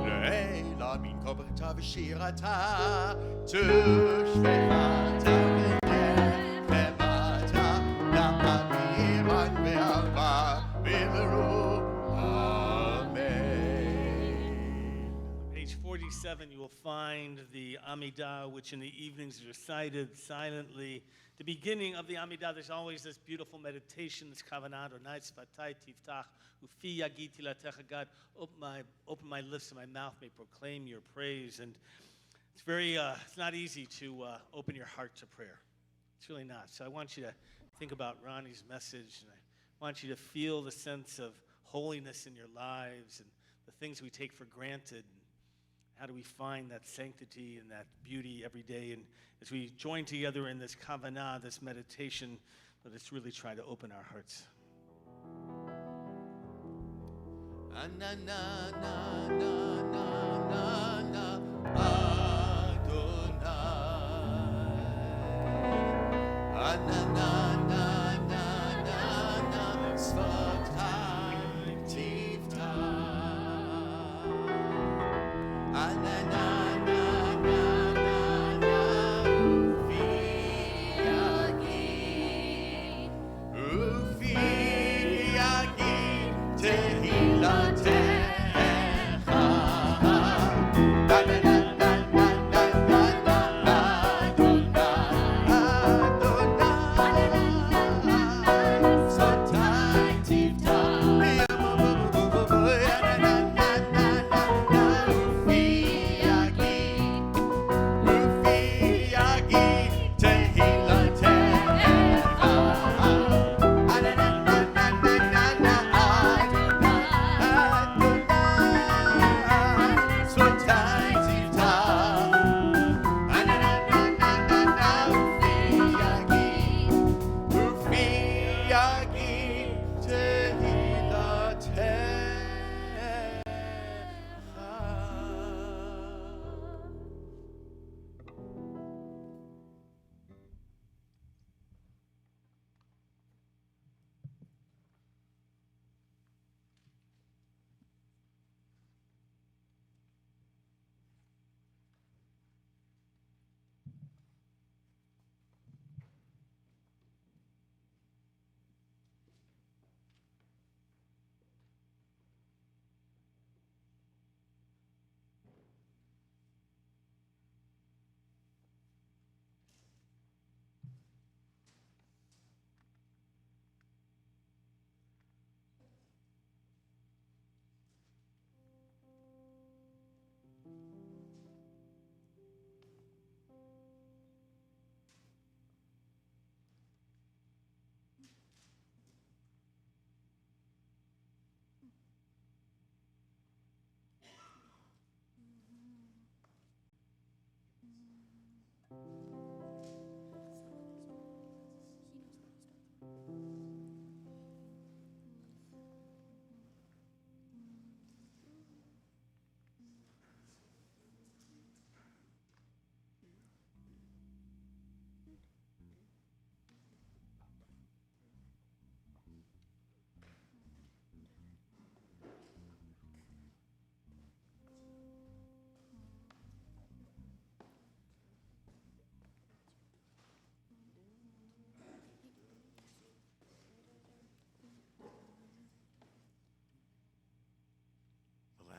לעילא מן כל ברכתה ושירתה תושבעתה ונחמתה לאמירן ואהבה ואמרו אמן.
Page 47, you will find the Amidah, which in the evenings is recited silently. The beginning of the Amidah, there's always this beautiful meditation, this kavanah, Adonai tzvatai tiftach, ufi yagid tilatecha. God, open my lips and my mouth may proclaim your praise. And it's it's not easy to open your heart to prayer. It's really not. So I want you to think about Ronnie's message, and I want you to feel the sense of holiness in your lives and the things we take for granted. How do we find that sanctity and that beauty every day? And as we join together in this kavanah, this meditation, let us really try to open our hearts.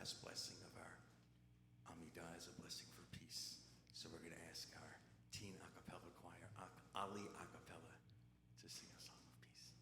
Last blessing of our Amidah is a blessing for peace. So we're going to ask our teen a cappella choir, Ali a cappella, to sing a song of peace.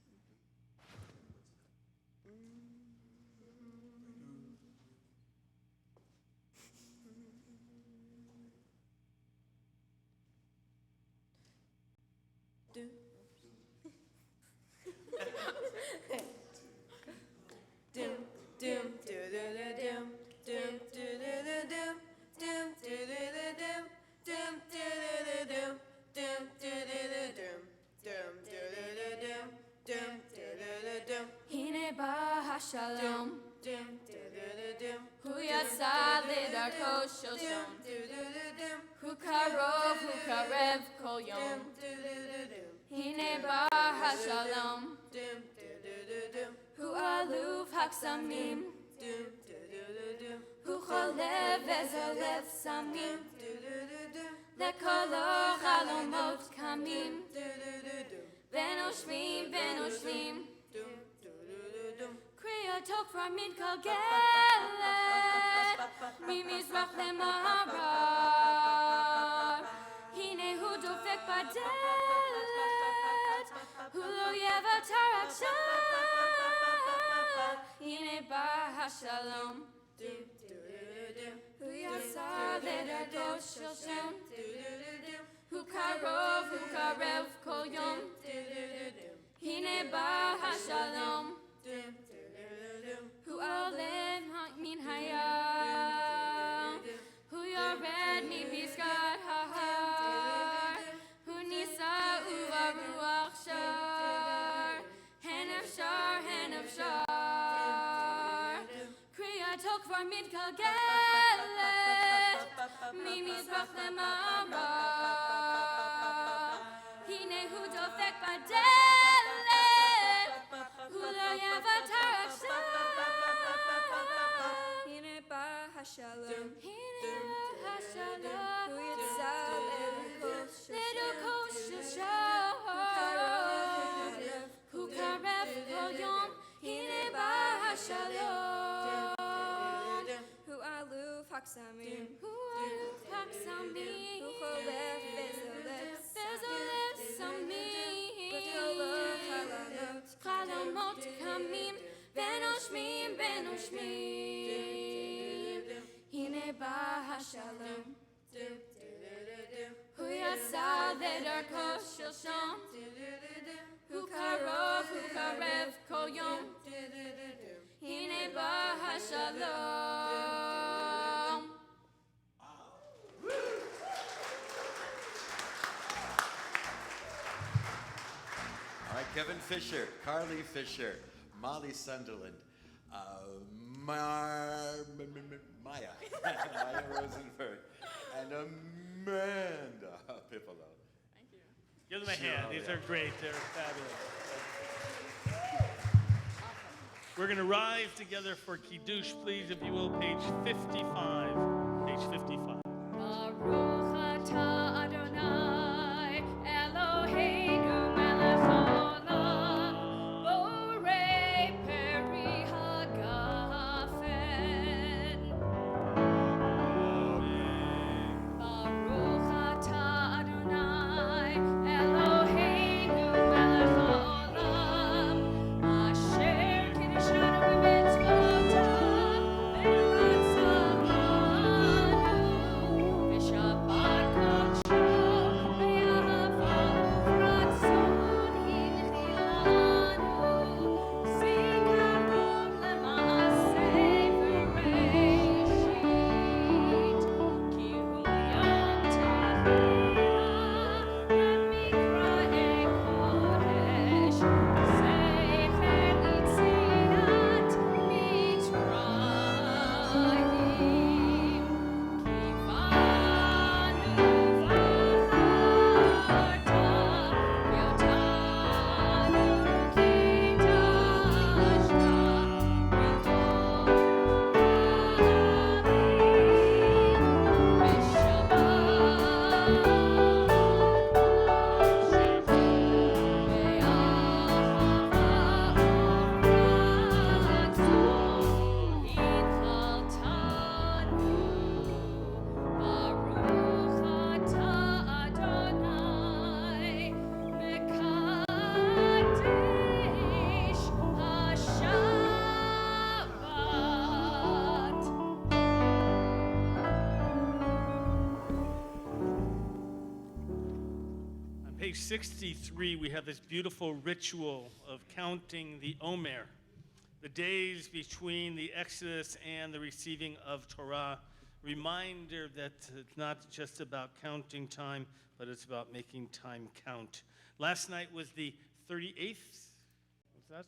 שלשום. הוא קרוב, הוא קרב כל יום. הנה בא השלום. הוא אלוף הקסמים. הוא חולב וזולף סמים. לכל חלומות קמים. ונושמים ונושמים. קריאתו כבר מתגלגלת ממזרח למערב. הנה הוא דופק בדלת, הוא לא יוותר עכשיו. הנה בא השלום, הוא יצא לדרכו שלשום. הוא קרוב, הוא קרב כל יום. הנה בא השלום, הוא עולה מן הים, הוא יורד מפסגת ההר, הוא נישא וברוח שר, הן אפשר, הן אפשר. קריאתו כבר מתגלגלת ממזרח למערב. הנה הוא דופק בדלת, הוא לא יוותר עכשיו. הנה בא השלום, הנה בא השלום. הוא יצא לדרכו שלשום. הוא קרב כל יום, הנה בא השלום. הוא אלוף הקסמים, הוא אלוף הקסמים. הוא חולף וזולף סמים. חלומות קמים ונושמים ונושמים. הנה בא השלום, הוא יצא לדרכו שלשום. הוא קרוב, הוא קרב כל יום. הנה בא השלום.
All right, Kevin Fisher, Carly Fisher, Molly Sunderland, Maya Maya Rosenberg, and Amanda Pippolo.
Thank you. Give them a hand. These are great. They're fabulous. We're going to rise together for Kiddush, please, if you will, page 55. Page 55.
Baruch atah Adonai Eloheinu melech haolam borei peri hagafen. Baruch atah Adonai Eloheinu melech haolam asher kiddushanu b'mitzvotav v'ratzavanu v'shabbat kodsho v'yahavo v'ratzon hinchilanu zikaron lema'aseh v'reishit ki hu yom tehillah v'mikra'ei kodesh zecher litziat mitzrayim kivanu v'acharta yotanu kidashta mikol ha'amim
On page 63, we have this beautiful ritual of counting the Omer, the days between the Exodus and the receiving of Torah. Reminder that it's not just about counting time, but it's about making time count. Last night was the 38th. What's that?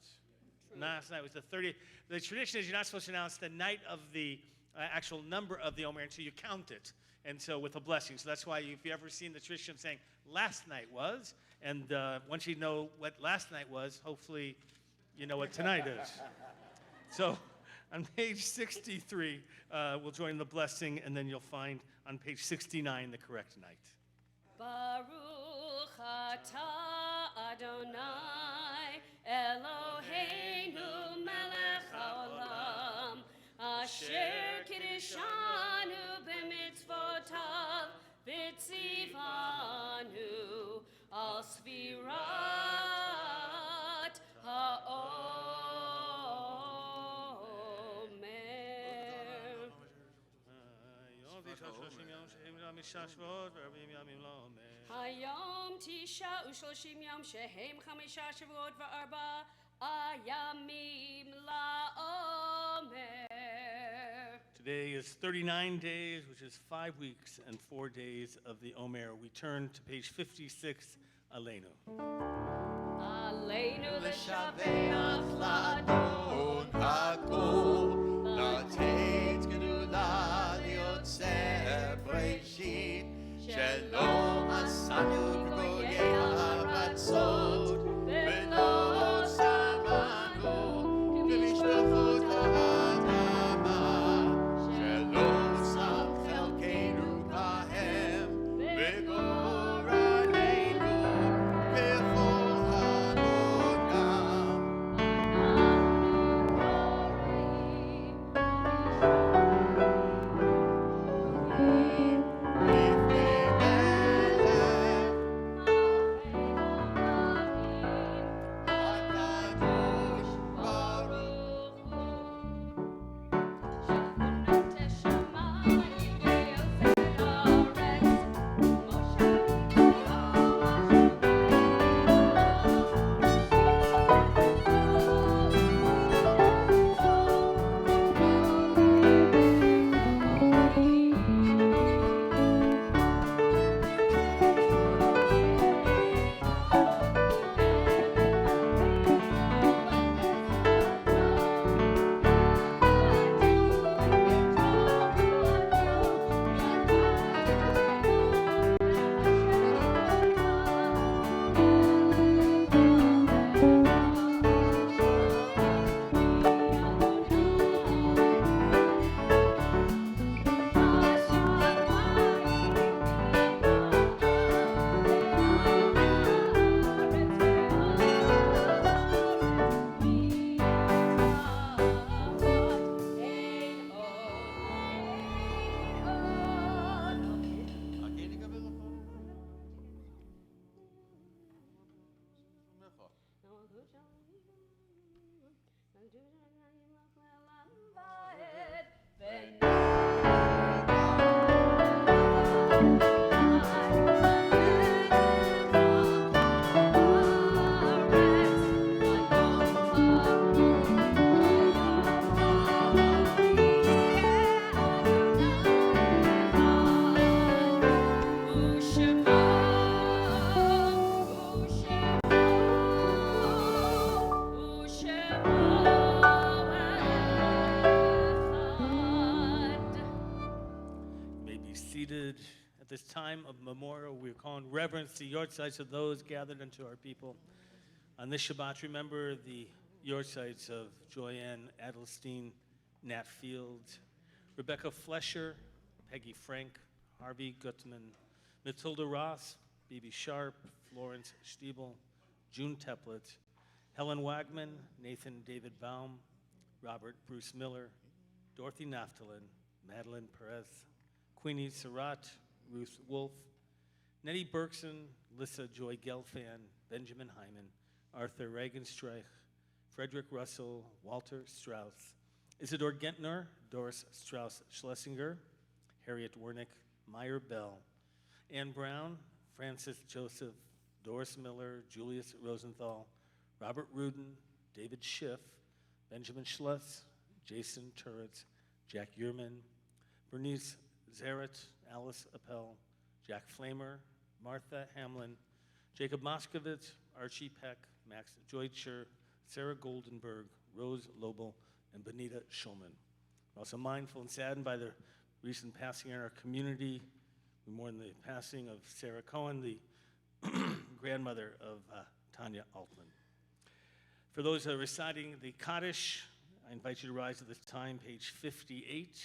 Last night was the 30th. The tradition is you're not supposed to announce the night of the actual number of the Omer until you count it. And so with a blessing. So that's why if you ever seen the tradition of saying last night was, and once you know what last night was, hopefully you know what tonight is. So on page 63, we'll join the blessing, and then you'll find on page 69 the correct night.
Baruch atah Adonai Eloheinu melech haolam asher kiddushanu b'mitzvotav v'tzivanu al sfirat ha'omer. Hayom tisha u'shloshim yom shehem chamisha shavuot va'arba ayamim la'omer.
Today is 39 days, which is 5 weeks and 4 days of the Omer. We turn to page 56, Aleinu.
Aleinu l'shabeach la'adon
Adon hakol, לתת גדולה ליוצר בראשית, שלא עשנו כגויי הארצות, ולא שמענו במשפחות האדמה, שלא שם חלקנו בהם, וגורלנו בכל העולם.
At this time of memorial, we're calling reverence the yortzites of those gathered unto our people. On this Shabbat, remember the yortzites of Joyanne Adelstein, Nat Fields, Rebecca Flesher, Peggy Frank, Harvey Gutman, Matilda Ross, Bibi Sharp, Florence Stiebel, June Teplitz, Helen Wagman, Nathan David Baum, Robert Bruce Miller, Dorothy Naftalin, Madeline Perez, Queenie Surratt, Ruth Wolf, Nettie Berkson, Lissa Joy Gelfand, Benjamin Hyman, Arthur Regenstreich, Frederick Russell, Walter Strauss, Isidore Gentner, Doris Strauss Schlesinger, Harriet Wernick, Meyer Bell, Ann Brown, Francis Joseph, Doris Miller, Julius Rosenthal, Robert Rudin, David Schiff, Benjamin Schluss, Jason Turitz, Jack Uhrman, Bernice Zaret, Alice Appel, Jack Flamer, Martha Hamlin, Jacob Moskowitz, Archie Peck, Max Joitcher, Sarah Goldenberg, Rose Lobel, and Benita Schulman. We're also mindful and saddened by the recent passing in our community. We mourn the passing of Sarah Cohen, the grandmother of Tanya Altman. For those reciting the Kaddish, I invite you to rise at this time, page 58.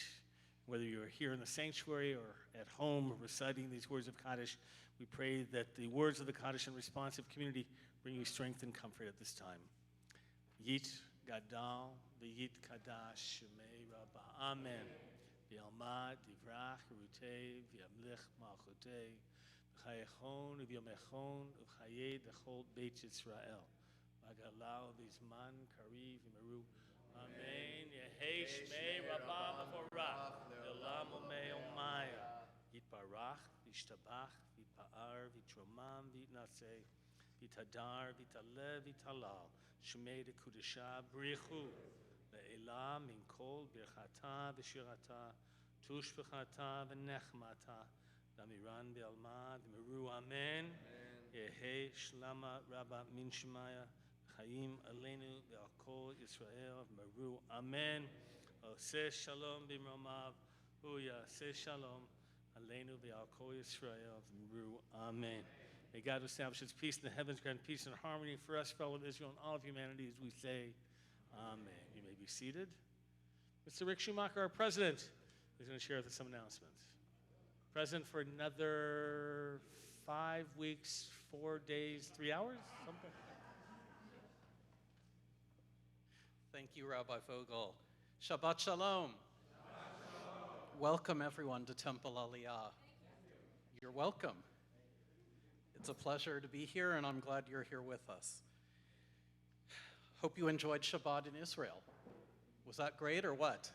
Whether you're here in the sanctuary or at home reciting these words of Kaddish, we pray that the words of the Kaddish and responsive community bring you strength and comfort at this time. Yit Gadal, V'yit Kadash, Shemei Rabbah. Amen. V'yalmad, Divrach, Rutei, V'yamlich, Malchutei, V'chayechon, V'yomechon, V'chayei, Dechol, Beit Yisrael. V'agalau, V'zman, Kariv, V'meru. Amen. Yehei Shmei Rabbah Mavorach, Le'olam U'mei Yitbarach, V'yishtabach, V'yitpa'ar, V'yitromam, V'yitnaseh, V'yitadar, V'yitaleh, V'yitalal, Shmei Dekudesha, Brichu, Le'elah, Min Kol, Birchata, V'shirata, Tushbechata, V'nechmata, V'amiran, V'almad, V'meru. Amen. Yehei Shlama Rabbah Min Shemaya, Chaim Aleinu Ve'al Kol Yisrael Meru. Amen. Oseh Shalom B'mromav. Yaseh Shalom Aleinu Ve'al Kol Yisrael Meru. Amen. May God establish His peace in the heavens, grant peace and harmony for us, fellow of Israel, and all of humanity, as we say, Amen. You may be seated. Mr. Rick Schumacher, our president, is going to share with us some announcements. President for another 5 weeks, 4 days, 3 hours, something.
Thank you, Rabbi Vogel. Shabbat Shalom. Welcome, everyone, to Temple Aliyah. You're welcome. It's a pleasure to be here, and I'm glad you're here with us. Hope you enjoyed Shabbat in Israel. Was that great or what?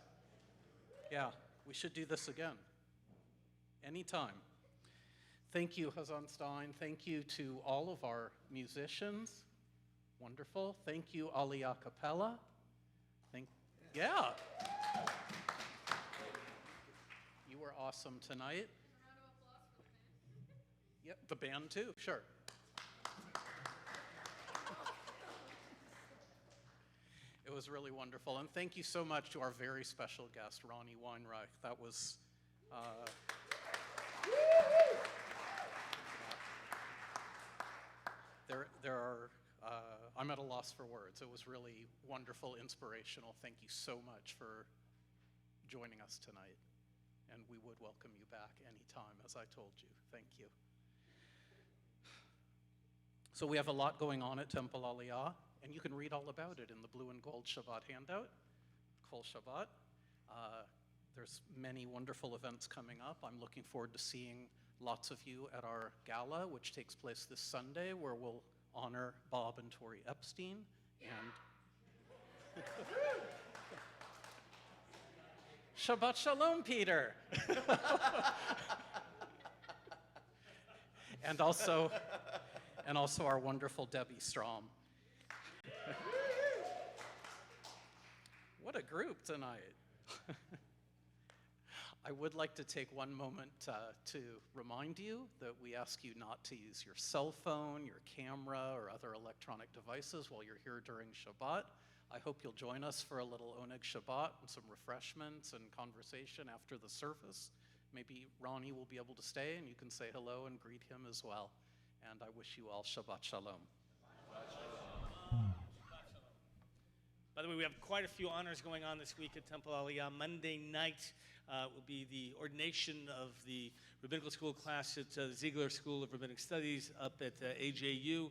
Yeah, we should do this again. Anytime. Thank you, Hazan Stein. Thank you to all of our musicians. Wonderful. Thank you, Aliyah Capella. Yeah. You were awesome tonight. Yep, the band too, sure. It was really wonderful. And thank you so much to our very special guest, Ronnie Weinreich. That was... There are... I'm at a loss for words. It was really wonderful, inspirational. Thank you so much for joining us tonight. And we would welcome you back anytime, as I told you. Thank you. So we have a lot going on at Temple Aliyah, and you can read all about it in the blue and gold Shabbat handout, Kol Shabbat. There's many wonderful events coming up. I'm looking forward to seeing lots of you at our gala, which takes place this Sunday, where we'll honor Bob and Tori Epstein, and Shabbat Shalom, Peter. and also our wonderful Debbie Strom. What a group tonight. I would like to take one moment to remind you that we ask you not to use your cell phone, your camera, or other electronic devices while you're here during Shabbat. I hope you'll join us for a little Oneg Shabbat and some refreshments and conversation after the service. Maybe Ronnie will be able to stay and you can say hello and greet him as well. And I wish you all Shabbat Shalom.
By the way, we have quite a few honors going on this week at Temple Aliyah. Monday night will be the ordination of the rabbinical school class at the Ziegler School of Rabbinic Studies up at AJU.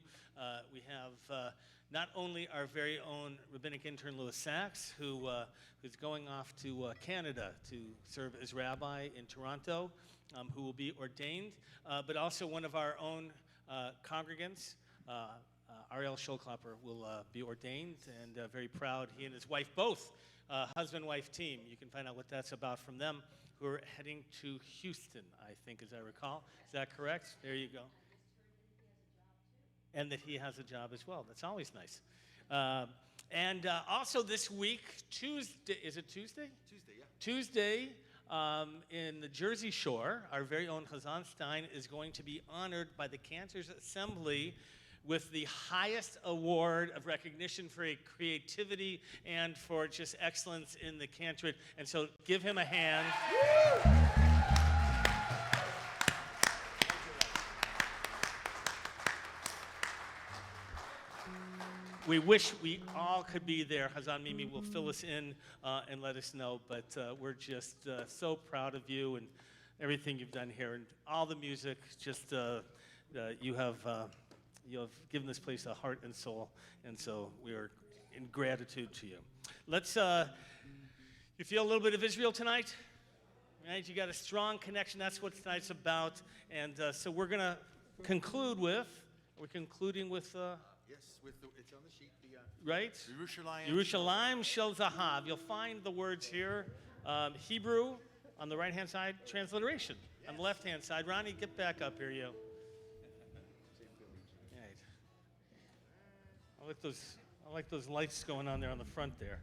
We have not only our very own rabbinic intern Louis Sachs, who's going off to Canada to serve as rabbi in Toronto, who will be ordained, but also one of our own congregants, Ariel Scholklopper, will be ordained, and very proud. He and his wife, both husband-wife team. You can find out what that's about from them, who are heading to Houston, I think, as I recall. Is that correct? There you go. And that he has a job as well. That's always nice. And also this week, Tuesday, is it Tuesday?
Tuesday, yeah.
Tuesday, in the Jersey Shore, our very own Hazan Stein is going to be honored by the Cantor's Assembly with the highest award of recognition for creativity and for just excellence in the cantorate. And so give him a hand. We wish we all could be there. Hazan Mimi will fill us in and let us know, but we're just so proud of you and everything you've done here and all the music. Just you have given this place a heart and soul, and so we are in gratitude to you. Let's. You feel a little bit of Israel tonight, right? You got a strong connection. That's what tonight's about, and so we're gonna conclude with. Are we concluding with?
Yes, it's on the sheet.
Right? Yerushalayim Shel Zahav. You'll find the words here. Hebrew on the right-hand side, transliteration on the left-hand side. Ronnie, get back up here, you. Right. I like those lights going on there on the front there.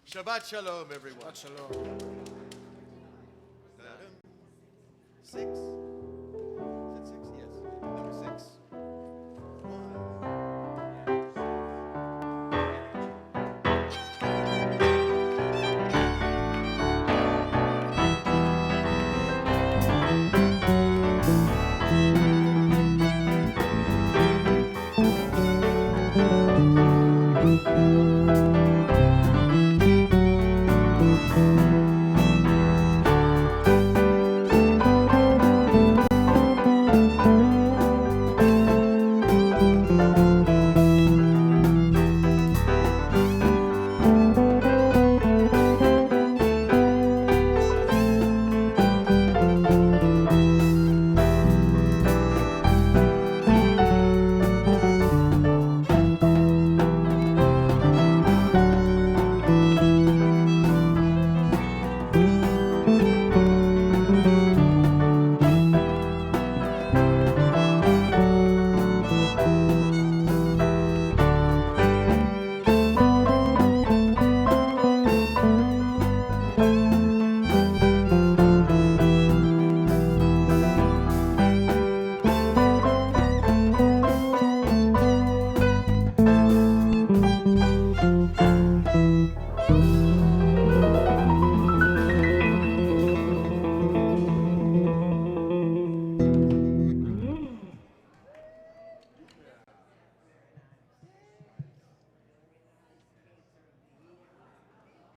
Shabbat shalom, everyone.
Shabbat shalom.
6.